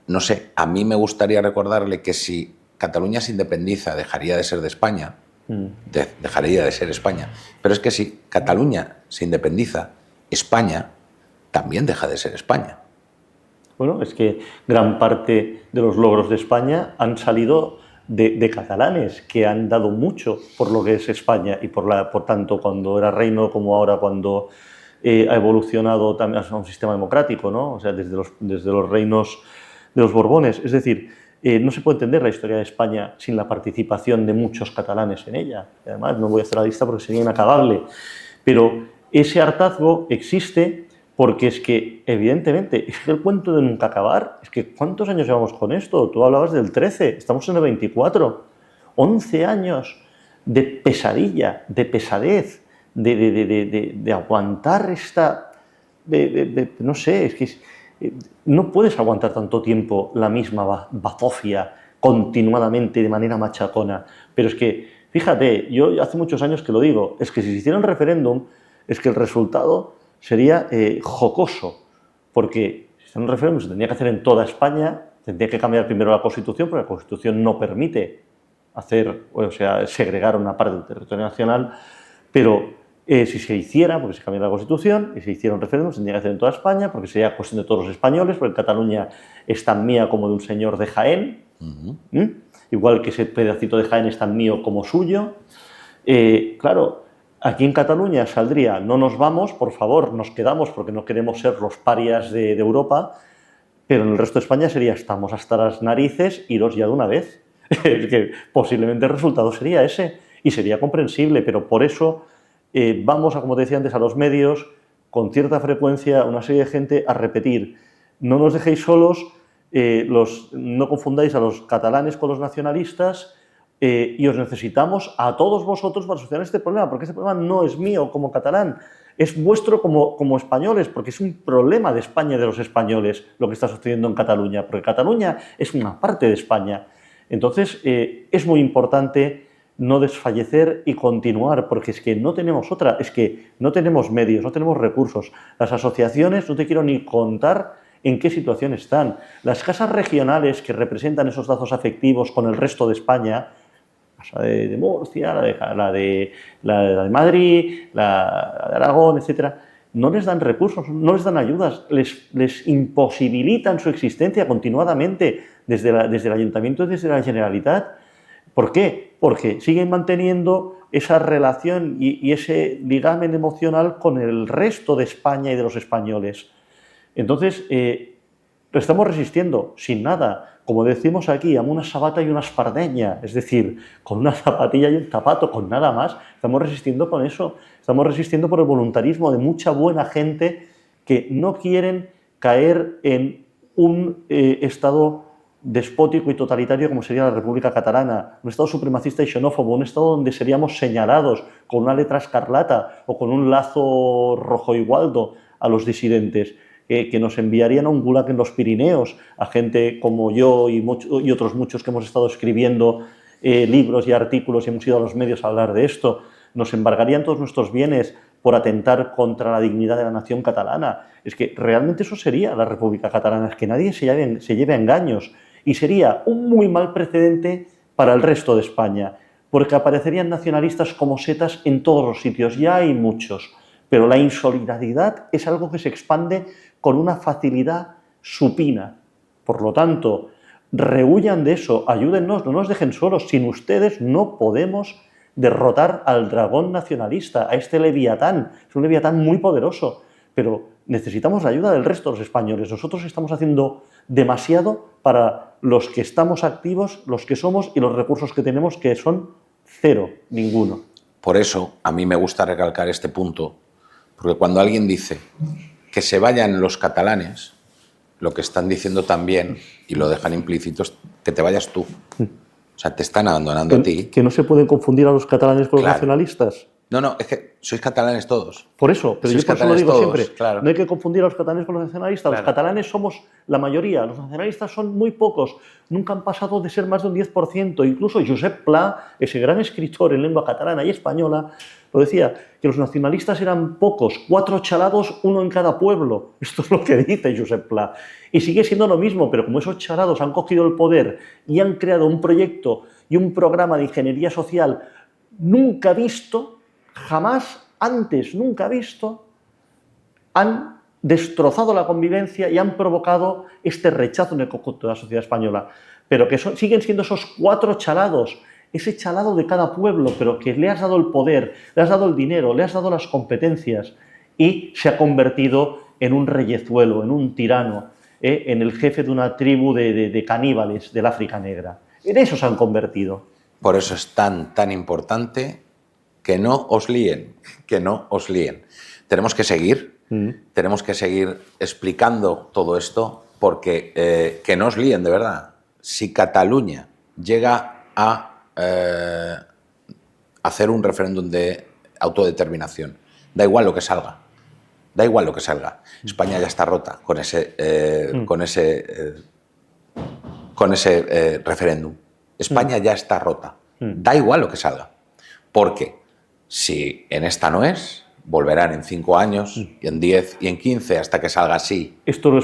no sé, a mí me gustaría recordarle que si Cataluña se independiza, dejaría de ser de España, dejaría de ser España. Pero es que si Cataluña se independiza, España también deja de ser España. Bueno, es que gran parte de los logros de España han salido de catalanes que han dado mucho por lo que es España y por tanto cuando era reino como ahora cuando ha evolucionado también a un sistema democrático, ¿no? O sea, desde los reinos de los Borbones. Es decir, no se puede entender la historia de España sin la participación de muchos catalanes en ella. Además, no voy a hacer la lista porque sería inacabable. Pero ese hartazgo existe porque es que, evidentemente, es que el cuento de nunca acabar, es que ¿cuántos años llevamos con esto? Tú hablabas del 13, estamos en el 24. 11 años de pesadilla, de pesadez, de aguantar esta... no sé, es que... No puedes aguantar tanto tiempo la misma bazofia continuadamente de manera machacona. Pero es que, fíjate, yo hace muchos años que lo digo, es que si se hiciera un referéndum, es que el resultado sería jocoso. Porque si se hiciera un referéndum se tendría que hacer en toda España, tendría que cambiar primero la Constitución, porque la Constitución no permite segregar una parte del territorio nacional, pero... si se hiciera, porque se cambiara la Constitución y se hiciera un referéndum, se tendría que hacer en toda España, porque sería cuestión de todos los españoles, porque Cataluña es tan mía como de un señor de Jaén, igual que ese pedacito de Jaén es tan mío como suyo. Claro, aquí en Cataluña saldría, no nos vamos, por favor, nos quedamos porque no queremos ser los parias de Europa, pero en el resto de España sería, estamos hasta las narices, iros ya de una vez. Que posiblemente el resultado sería ese, y sería comprensible, pero por eso... vamos, como te decía antes, a los medios con cierta frecuencia, una serie de gente a repetir: no nos dejéis solos, no confundáis a los catalanes con los nacionalistas y os necesitamos a todos vosotros para solucionar este problema, porque este problema no es mío como catalán, es vuestro como españoles, porque es un problema de España y de los españoles lo que está sucediendo en Cataluña, porque Cataluña es una parte de España. Entonces, es muy importante no desfallecer y continuar, porque es que no tenemos otra, es que no tenemos medios, no tenemos recursos. Las asociaciones, no te quiero ni contar en qué situación están. Las casas regionales que representan esos lazos afectivos con el resto de España, la de Murcia, la de Madrid, la de Aragón, etc., no les dan recursos, no les dan ayudas, les imposibilitan su existencia continuadamente desde el Ayuntamiento y desde la Generalitat. ¿Por qué? Porque siguen manteniendo esa relación y ese ligamen emocional con el resto de España y de los españoles. Entonces, lo estamos resistiendo sin nada. Como decimos aquí, a una sabata y una espardeña, es decir, con una zapatilla y un zapato, con nada más. Estamos resistiendo con eso. Estamos resistiendo por el voluntarismo de mucha buena gente que no quieren caer en un estado despótico y totalitario como sería la República Catalana, un Estado supremacista y xenófobo, un Estado donde seríamos señalados con una letra escarlata o con un lazo rojo igualdo a los disidentes. que nos enviarían a un gulag en los Pirineos, a gente como yo y otros muchos que hemos estado escribiendo libros y artículos y hemos ido a los medios a hablar de esto. Nos embargarían todos nuestros bienes por atentar contra la dignidad de la nación catalana. Es que realmente eso sería la República Catalana, es que nadie se lleve a engaños. Y sería un muy mal precedente para el resto de España, porque aparecerían nacionalistas como setas en todos los sitios. Ya hay muchos, pero la insolidaridad es algo que se expande con una facilidad supina. Por lo tanto, rehuyan de eso, ayúdennos, no nos dejen solos. Sin ustedes no podemos derrotar al dragón nacionalista, a este leviatán. Es un leviatán muy poderoso, pero necesitamos la ayuda del resto de los españoles. Nosotros estamos haciendo demasiado para los que estamos activos, los que somos y los recursos que tenemos, que son cero, ninguno. Por eso a mí me gusta recalcar este punto, porque cuando alguien dice que se vayan los catalanes, lo que están diciendo también, y lo dejan implícito, es que te vayas tú. O sea, te están abandonando a ti. ¿Que no se pueden confundir a los catalanes con los nacionalistas? No, es que sois catalanes todos. Por eso, pero yo por eso lo digo todos, siempre. Claro. No hay que confundir a los catalanes con los nacionalistas. Claro. Los catalanes somos la mayoría, los nacionalistas son muy pocos. Nunca han pasado de ser más de un 10%. Incluso Josep Pla, ese gran escritor en lengua catalana y española, lo decía, que los nacionalistas eran pocos, 4 chalados, uno en cada pueblo. Esto es lo que dice Josep Pla. Y sigue siendo lo mismo, pero como esos chalados han cogido el poder y han creado un proyecto y un programa de ingeniería social nunca visto, jamás antes, nunca visto, han destrozado la convivencia y han provocado este rechazo en el conjunto de la sociedad española. Pero que siguen siendo esos 4 chalados, ese chalado de cada pueblo, pero que le has dado el poder, le has dado el dinero, le has dado las competencias y se ha convertido en un reyezuelo, en un tirano, en el jefe de una tribu de caníbales del África Negra. En eso se han convertido. Por eso es tan importante que no os líen, que no os líen. Tenemos que seguir explicando todo esto porque que no os líen de verdad. Si Cataluña llega a hacer un referéndum de autodeterminación, da igual lo que salga, España ya está rota con ese referéndum. España ya está rota. Da igual lo que salga. Porque si en esta no es, volverán en 5 años, y en 10 y en 15 hasta que salga así. Esto lo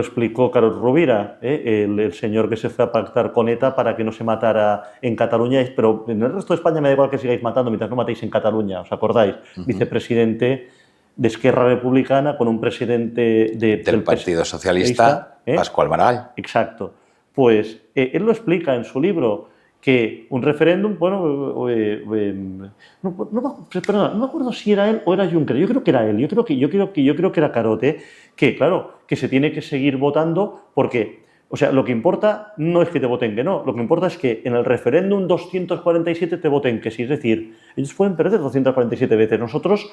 explicó Carod Rovira, el señor que se fue a pactar con ETA para que no se matara en Cataluña, pero en el resto de España me da igual que sigáis matando mientras no matéis en Cataluña, ¿os acordáis? Vicepresidente de Esquerra Republicana con un presidente del Partido Socialista, Pascual Maragall. Exacto. Pues él lo explica en su libro, que un referéndum, bueno, no me acuerdo si era él o era Juncker, yo creo que era él, yo creo que era Carote, que claro, que se tiene que seguir votando porque, o sea, lo que importa no es que te voten que no, lo que importa es que en el referéndum 247 te voten que sí, es decir, ellos pueden perder 247 veces, nosotros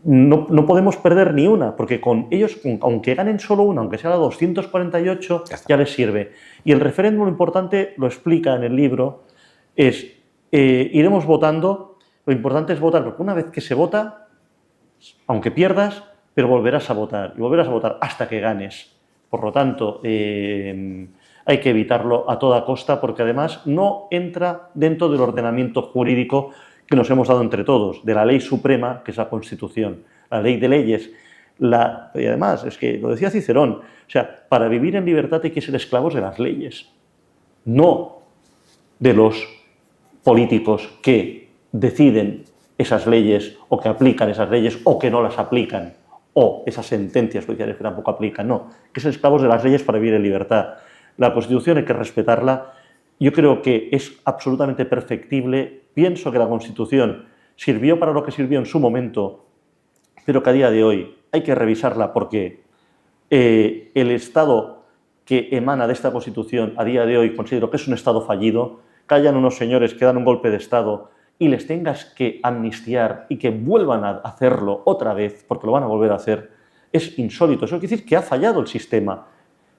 no podemos perder ni una, porque con ellos, aunque ganen solo una, aunque sea la 248, ya les sirve. Y el referéndum, lo importante, lo explica en el libro, es iremos votando, lo importante es votar, porque una vez que se vota, aunque pierdas, pero volverás a votar, y volverás a votar hasta que ganes. Por lo tanto, hay que evitarlo a toda costa, porque además no entra dentro del ordenamiento jurídico que nos hemos dado entre todos, de la ley suprema, que es la Constitución, la ley de leyes. Y además, es que lo decía Cicerón, o sea, para vivir en libertad hay que ser esclavos de las leyes, no de los políticos que deciden esas leyes o que aplican esas leyes o que no las aplican, o esas sentencias judiciales que tampoco aplican, no, que ser esclavos de las leyes para vivir en libertad. La Constitución hay que respetarla. Yo creo que es absolutamente perfectible. Pienso que la Constitución sirvió para lo que sirvió en su momento, pero que a día de hoy hay que revisarla porque el Estado que emana de esta Constitución a día de hoy considero que es un Estado fallido, que hayan unos señores que dan un golpe de Estado y les tengas que amnistiar y que vuelvan a hacerlo otra vez, porque lo van a volver a hacer, es insólito. Eso quiere decir que ha fallado el sistema.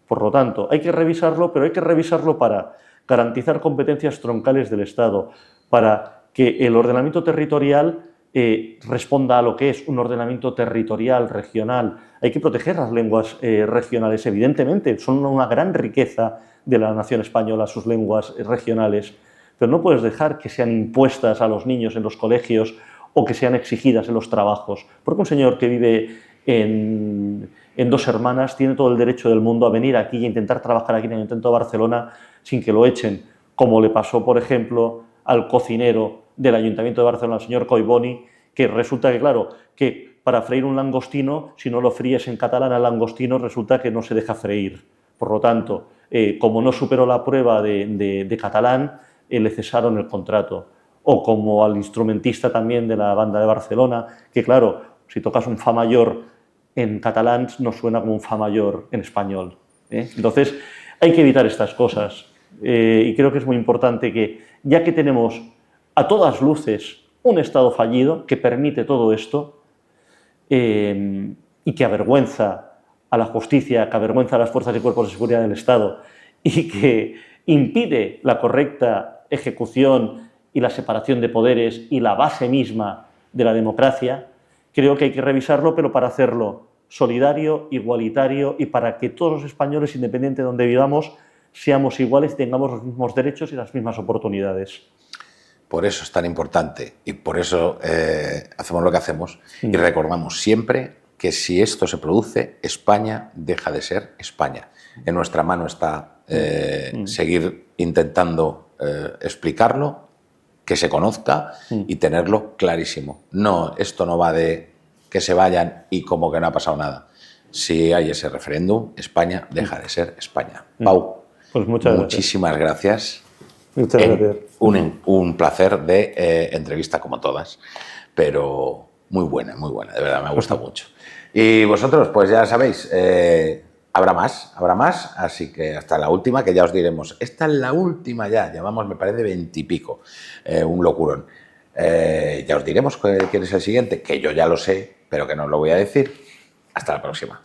Por lo tanto, hay que revisarlo, pero hay que revisarlo para garantizar competencias troncales del Estado, para que el ordenamiento territorial responda a lo que es un ordenamiento territorial, regional. Hay que proteger las lenguas regionales, evidentemente, son una gran riqueza de la nación española, sus lenguas regionales, pero no puedes dejar que sean impuestas a los niños en los colegios o que sean exigidas en los trabajos, porque un señor que vive en Dos Hermanas tiene todo el derecho del mundo a venir aquí e intentar trabajar aquí en el Ayuntamiento de Barcelona sin que lo echen, como le pasó, por ejemplo, al cocinero del Ayuntamiento de Barcelona, al señor Collboni, que resulta que, claro, que para freír un langostino, si no lo fríes en catalán al langostino, resulta que no se deja freír. Por lo tanto, como no superó la prueba de catalán, le cesaron el contrato. O como al instrumentista también de la banda de Barcelona, que claro, si tocas un fa mayor en catalán no suena como un fa mayor en español. Entonces, hay que evitar estas cosas. Y creo que es muy importante que, ya que tenemos a todas luces un Estado fallido que permite todo esto y que avergüenza a la justicia, que avergüenza a las fuerzas y cuerpos de seguridad del Estado y que impide la correcta ejecución y la separación de poderes y la base misma de la democracia, creo que hay que revisarlo, pero para hacerlo solidario, igualitario y para que todos los españoles, independientemente de donde vivamos, seamos iguales y tengamos los mismos derechos y las mismas oportunidades. Por eso es tan importante y por eso hacemos lo que hacemos y recordamos siempre que si esto se produce, España deja de ser España. En nuestra mano está seguir intentando explicarlo, que se conozca y tenerlo clarísimo. No, esto no va de que se vayan y como que no ha pasado nada. Si hay ese referéndum, España deja de ser España. Pau, pues muchísimas gracias. Muchas gracias. Un placer de entrevista como todas, pero muy buena, de verdad, me ha gustado mucho. Y vosotros, pues ya sabéis, habrá más, así que hasta la última, que ya os diremos. Esta es la última ya, llevamos, me parece, 20 y pico, un locurón. Ya os diremos quién es el siguiente, que yo ya lo sé, pero que no os lo voy a decir. Hasta la próxima.